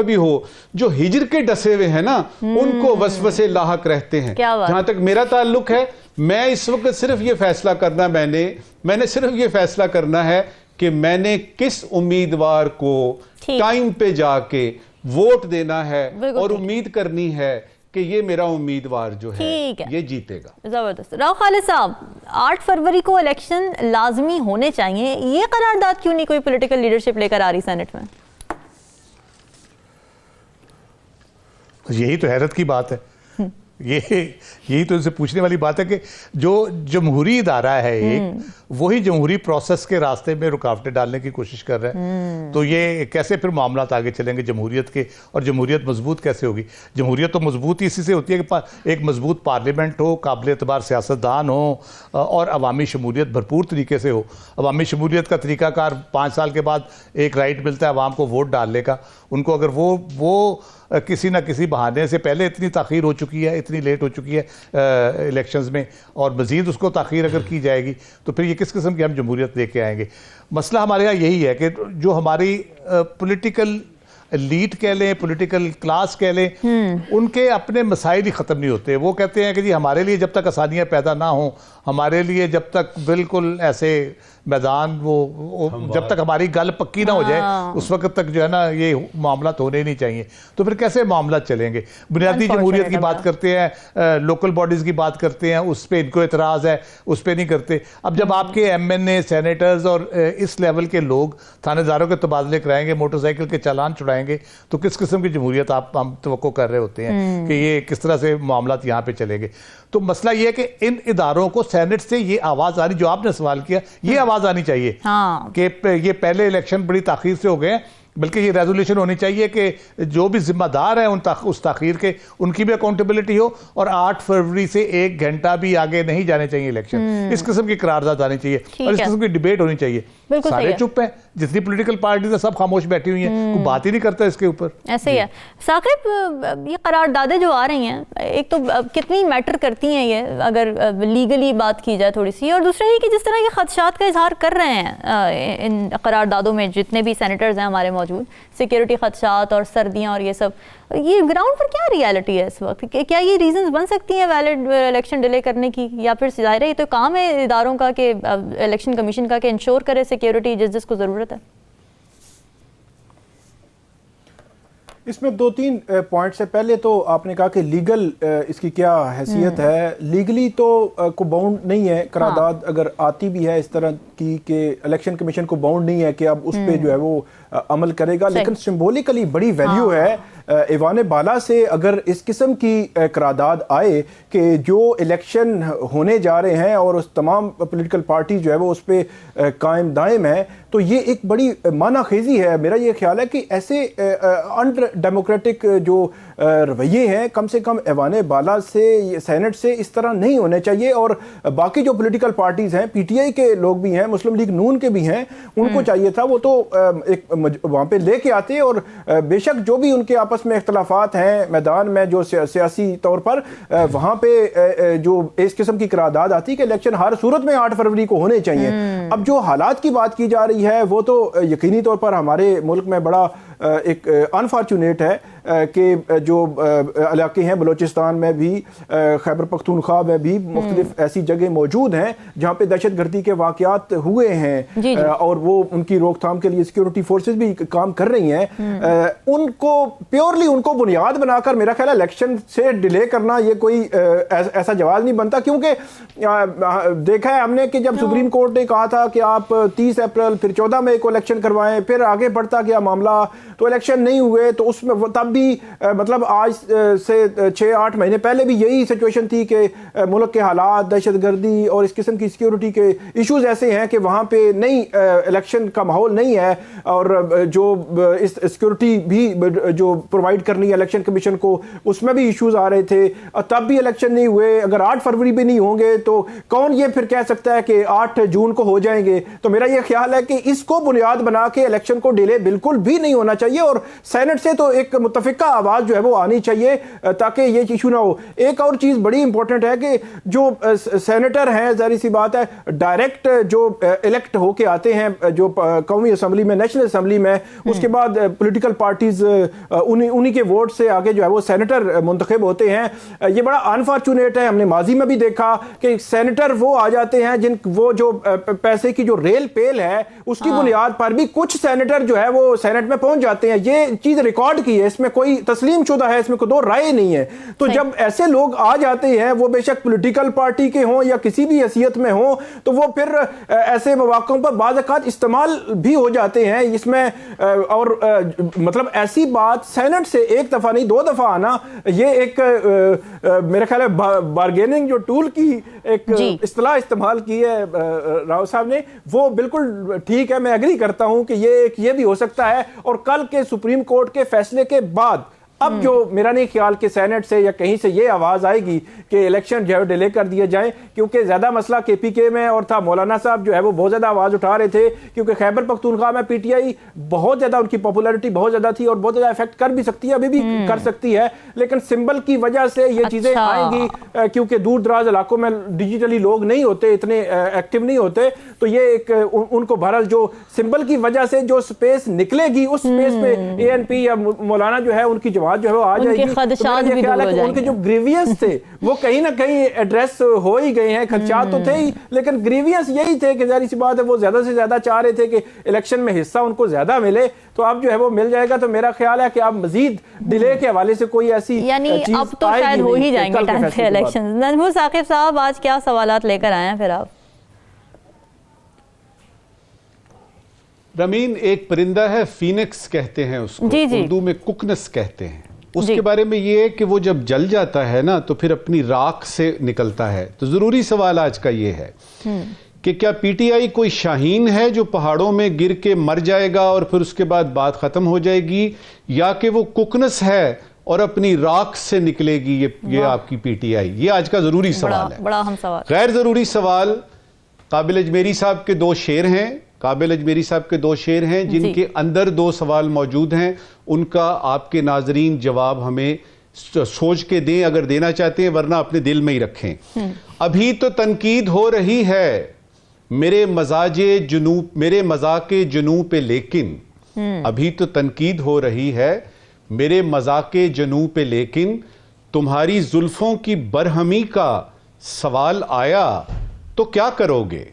भी हो, जो हिजर के डसे हुए हैं ना, उनको वसवसे लाहक रहते हैं। जहां तक मेरा ताल्लुक है, मैं इस वक्त सिर्फ ये फैसला करना मैंने सिर्फ ये फैसला करना है कि मैंने किस उम्मीदवार को टाइम पे जाके वोट देना है और उम्मीद करनी है कि ये मेरा उम्मीदवार जो है ये जीतेगा। जबरदस्त। राव खालिद साहब, 8 फरवरी को इलेक्शन लाजमी होने चाहिए, ये करारदाद क्यों नहीं कोई पॉलिटिकल लीडरशिप लेकर आ रही सेनेट में? यही तो हैरत की बात है यही तो इनसे पूछने वाली बात है कि जो जमहूरी इदारा है एक, वही जमहूरी प्रोसेस के रास्ते में रुकावटें डालने की कोशिश कर रहा है। तो ये कैसे फिर मामला आगे चलेंगे जमहूरियत के, और जमहूरियत मजबूत कैसे होगी? जमहूरियत तो मजबूत इसी से होती है कि एक मजबूत पार्लियामेंट हो, काबिल एतबार सियासतदान हो, और अवामी शमूलियत भरपूर तरीके से हो। अवामी शमूलियत का तरीकाकार 5 साल के बाद एक राइट मिलता है अवाम को वोट डालने का। उनको अगर वो किसी ना किसी बहाने से, पहले इतनी ताख़ीर हो चुकी है, इतनी लेट हो चुकी है इलेक्शंस में, और मज़ीद उसको ताख़ीर अगर की जाएगी तो फिर ये किस किस्म की हम जमहूरियत लेके आएंगे? मसला हमारे यहाँ यही है कि जो हमारी पॉलिटिकल लीड कह लें, पॉलिटिकल क्लास कह लें, उनके अपने मसाइल ही ख़त्म नहीं होते। वो कहते हैं कि जी हमारे लिए जब तक आसानियाँ पैदा ना हों, हमारे लिए जब तक बिल्कुल ऐसे मैदान वो जब तक हमारी गल पक्की ना हो जाए, उस वक्त तक जो है ना ये मामला होने ही नहीं चाहिए। तो फिर कैसे मामला चलेंगे? बुनियादी जमहूरियत की बात करते हैं, लोकल बॉडीज़ की बात करते हैं, उस पर इनको एतराज़ है, उस पर नहीं करते। अब जब आपके MNA, सेनेटर्स और इस लेवल के लोग थानेदारों के तबादले कराएंगे, मोटरसाइकिल के चालान छुड़ाएंगे, तो किस किस्म की जमहूरियत हम तवक्को कर रहे होते हैं कि ये किस तरह से मामला यहाँ पे चलेंगे? तो मसला ये है कि इन इदारों को सेनेट से ये आवाज़ आनी, जो आपने सवाल किया, ये आवाज़ आनी चाहिए कि ये पहले इलेक्शन बड़ी ताख़ीर से हो गए, बल्कि ये रेजोल्यूशन होनी चाहिए कि जो भी जिम्मेदार है उस ताख़ीर के, उनकी भी अकाउंटेबिलिटी हो, और 8 फरवरी से 1 घंटा भी आगे नहीं जाने चाहिए इलेक्शन। इस किस्म की करारदाद आनी चाहिए और इस किस्म की डिबेट होनी चाहिए। सारे चुप हैं, जितनी पॉलिटिकल पार्टीज है सब खामोश बैठी हुई हैं, कोई बात ही नहीं करता इसके ऊपर। ऐसे ही है साकिब, ये करारदादें जो आ रही हैं, एक तो कितनी मैटर करती हैं ये अगर लीगली बात की जाए थोड़ी सी, और दूसरा ये कि जिस तरह के खदशात का इजहार कर रहे हैं इन करारदादों में जितने भी सेनेटर्स हैं हमारे मौजूद, सिक्योरिटी खदशात और सर्दियाँ और ये सब, ये ग्राउंड पर क्या रियलिटी है इस वक्त? क्या ये रीजंस बन सकती हैं वैलिड इलेक्शन डिले करने की, या फिर ज़ाहिर है ये तो काम है इदारों का कि इलेक्शन कमीशन का कि इंश्योर करे सिक्योरिटी जिसको ज़रूरत है? इसमें 2-3 पॉइंट्स है। पहले तो आपने कहा कि लीगल इसकी क्या हैसियत है। लीगली तो को बाउंड नहीं है करारदाद, अगर आती भी है इस तरह की कि इलेक्शन कमीशन को बाउंड नहीं है कि अब उस पर जो है वो अमल करेगा, लेकिन सिंबॉलिकली बड़ी वैल्यू है ईवान बाला से अगर इस किस्म की करारदाद आए कि जो इलेक्शन होने जा रहे हैं और उस तमाम पॉलिटिकल पार्टी जो है वो उस पर कायम दायम है, तो ये एक बड़ी मानाखेजी है। मेरा ये ख्याल है कि ऐसे अंडर डेमोक्रेटिक जो रवैये हैं, कम से कम ईवान बाला से, सेनेट से इस तरह नहीं होने चाहिए। और बाकी जो पॉलिटिकल पार्टीज हैं, PTI के लोग भी हैं, मुस्लिम लीग नून के भी हैं, उनको चाहिए था वो तो एक वहाँ पे लेके आते, और बेशक जो भी उनके आपस में इख्तलाफात हैं मैदान में जो सियासी तौर पर, वहाँ पे जो इस किस्म की करारदाद आती कि इलेक्शन हर सूरत में 8 फरवरी को होने चाहिए। अब जो हालात की बात की जा रही है वो तो यकीनी तौर पर हमारे मुल्क में बड़ा एक अनफॉर्चुनेट है कि जो इलाके हैं बलूचिस्तान में भी, खैबर पख्तूनख्वा में भी मुख्तलिफ ऐसी जगह मौजूद हैं जहाँ पे दहशतगर्दी के वाक़यात हुए हैं, और वो उनकी रोकथाम के लिए सिक्योरिटी फोर्सेस भी काम कर रही हैं। उनको प्योरली उनको बुनियाद बनाकर मेरा ख्याल है इलेक्शन से डिले करना ये कोई ऐसा जवाब नहीं बनता, क्योंकि देखा है हमने कि जब सुप्रीम कोर्ट ने कहा था कि आप 30 अप्रैल फिर 14 मई को इलेक्शन करवाएं, फिर आगे बढ़ता गया मामला, तो इलेक्शन नहीं हुए। तो उसमें तब भी मतलब आज से 6-8 महीने पहले भी यही सिचुएशन थी कि मुल्क के हालात, दहशतगर्दी और इस किस्म की सिक्योरिटी के इश्यूज ऐसे हैं कि वहाँ पे नहीं इलेक्शन का माहौल नहीं है, और जो इस सिक्योरिटी भी जो प्रोवाइड करनी है इलेक्शन कमीशन को, उसमें भी इश्यूज आ रहे थे, तब भी इलेक्शन नहीं हुए। अगर 8 फरवरी भी नहीं होंगे तो कौन ये फिर कह सकता है कि 8 जून को हो जाएंगे? तो मेरा ये ख्याल है कि इसको बुनियाद बना के इलेक्शन को डिले बिल्कुल भी नहीं होना चाहिए, और सेनेट से तो एक मुत्तफिका आवाज जो है वो आनी चाहिए ताकि ये इशू ना हो। एक और चीज बड़ी इंपॉर्टेंट है कि जो सेनेटर हैं, जाहिर सी बात है डायरेक्ट जो इलेक्ट होके आते हैं जो कौमी असम्बली में, नेशनल असम्बली में, उसके बाद पॉलिटिकल पार्टीज उन्हीं के वोट से आगे जो है वो सेनेटर मुंतखब होते हैं। ये बड़ा अनफॉर्चुनेट है। हमने माजी में भी देखा कि सेनेटर वो आ जाते हैं वो जो पैसे की जो रेल पेल है उसकी बुनियाद पर भी कुछ सेनेटर जो है वो सेनेट में पहुंच जाते जाते हैं, ये चीज रिकॉर्ड की है, इसमें कोई तस्लीम शुदा है, इसमें कोई दो राय नहीं है। तो जब ऐसे लोग आ जाते हैं, वो बेशक पॉलिटिकल पार्टी के हों या किसी भी हैसियत में हों, तो वो फिर ऐसे मौकों पर बाज़ औक़ात इस्तेमाल भी हो जाते हैं इसमें। और मतलब ऐसी बात सेनेट से एक दफ़ा नहीं 2 दफ़ा आना, ये एक मेरे ख्याल है बार्गेनिंग जो टूल की एक इस्तेलाह इस्तेमाल की है राव साहब ने, वो बिल्कुल ठीक है। मैं एग्री करता हूं कि ये भी हो सकता है। और कल के सुप्रीम कोर्ट के फैसले के बाद अब जो मेरा नहीं ख्याल कि सेनेट से या कहीं से ये आवाज आएगी कि इलेक्शन जो है डिले कर दिए जाएं, क्योंकि ज्यादा मसला केपीके में और था। मौलाना साहब जो है वो बहुत ज्यादा आवाज उठा रहे थे, क्योंकि खैबर पख्तूनख्वा में पीटीआई बहुत ज्यादा, उनकी पॉपुलैरिटी बहुत ज्यादा थी और बहुत ज्यादा इफेक्ट कर भी सकती है, अभी भी कर सकती है। लेकिन सिंबल की वजह से ये चीजें आएंगी, क्योंकि दूर दराज इलाकों में डिजिटली लोग नहीं होते, इतने एक्टिव नहीं होते। तो ये एक उनको बहरहाल जो सिंबल की वजह से जो स्पेस निकलेगी, उस स्पेस पे एएनपी या मौलाना जो है उनकी जो है वो आ जाएगी। खदशात तो ख्याल है कि उनके जो ग्रीवियंस थे वो कहीं ना कहीं एड्रेस हो ही गए हैं। खदशात तो थे ही, लेकिन ग्रीवियंस यही थे कि जारी सी बात है वो ज्यादा से ज्यादा चाह रहे थे कि इलेक्शन में हिस्सा उनको ज्यादा मिले। तो अब जो है वो मिल जाएगा। तो मेरा ख्याल है कि अब मजीद डिले के हवाले से कोई ऐसी यानी अब तो शायद हो ही जाएंगे टाइम पे इलेक्शन। नजमुल साकिब साहब, आज क्या सवालात लेकर आए हैं फिर आप? रमीन, एक परिंदा है, फीनिक्स कहते हैं उसको, उर्दू में कुकनस कहते हैं। उसके बारे में ये है कि वो जब जल जाता है ना तो फिर अपनी राख से निकलता है। तो जरूरी सवाल आज का ये है कि क्या पीटीआई कोई शाहीन है जो पहाड़ों में गिर के मर जाएगा और फिर उसके बाद बात खत्म हो जाएगी, या कि वो कुकनस है और अपनी राख से निकलेगी ये आपकी पीटीआई? ये आज का जरूरी सवाल है। बड़ा अहम सवाल। गैर जरूरी सवाल, काबिल अजमेरी साहब के 2 शेर हैं, काबिल अजमेरी साहब के 2 शेर हैं जिनके अंदर 2 सवाल मौजूद हैं। उनका आपके नाजरीन जवाब हमें सोच के दें अगर देना चाहते हैं, वरना अपने दिल में ही रखें। अभी तो तनकीद हो रही है मेरे मजाके जुनू पे, लेकिन अभी तो तनकीद हो रही है मेरे मजाके जुनू पे, लेकिन तुम्हारी जुल्फों की बरहमी का सवाल आया तो क्या करोगे?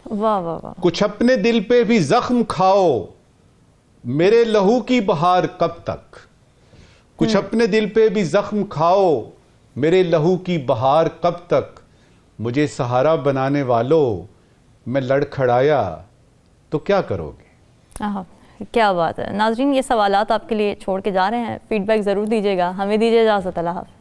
वाह वाह वाह। कुछ अपने दिल पे भी जख्म खाओ, मेरे लहू की बहार कब तक? कुछ अपने दिल पे भी जख्म खाओ, मेरे लहू की बहार कब तक? मुझे सहारा बनाने वालों, मैं लड़खड़ाया तो क्या करोगे? क्या बात है। नाजरीन, ये सवालात आपके लिए छोड़ के जा रहे हैं। फीडबैक जरूर दीजिएगा। हमें दीजिए इजाजत। अल्लाह हाफ़िज़।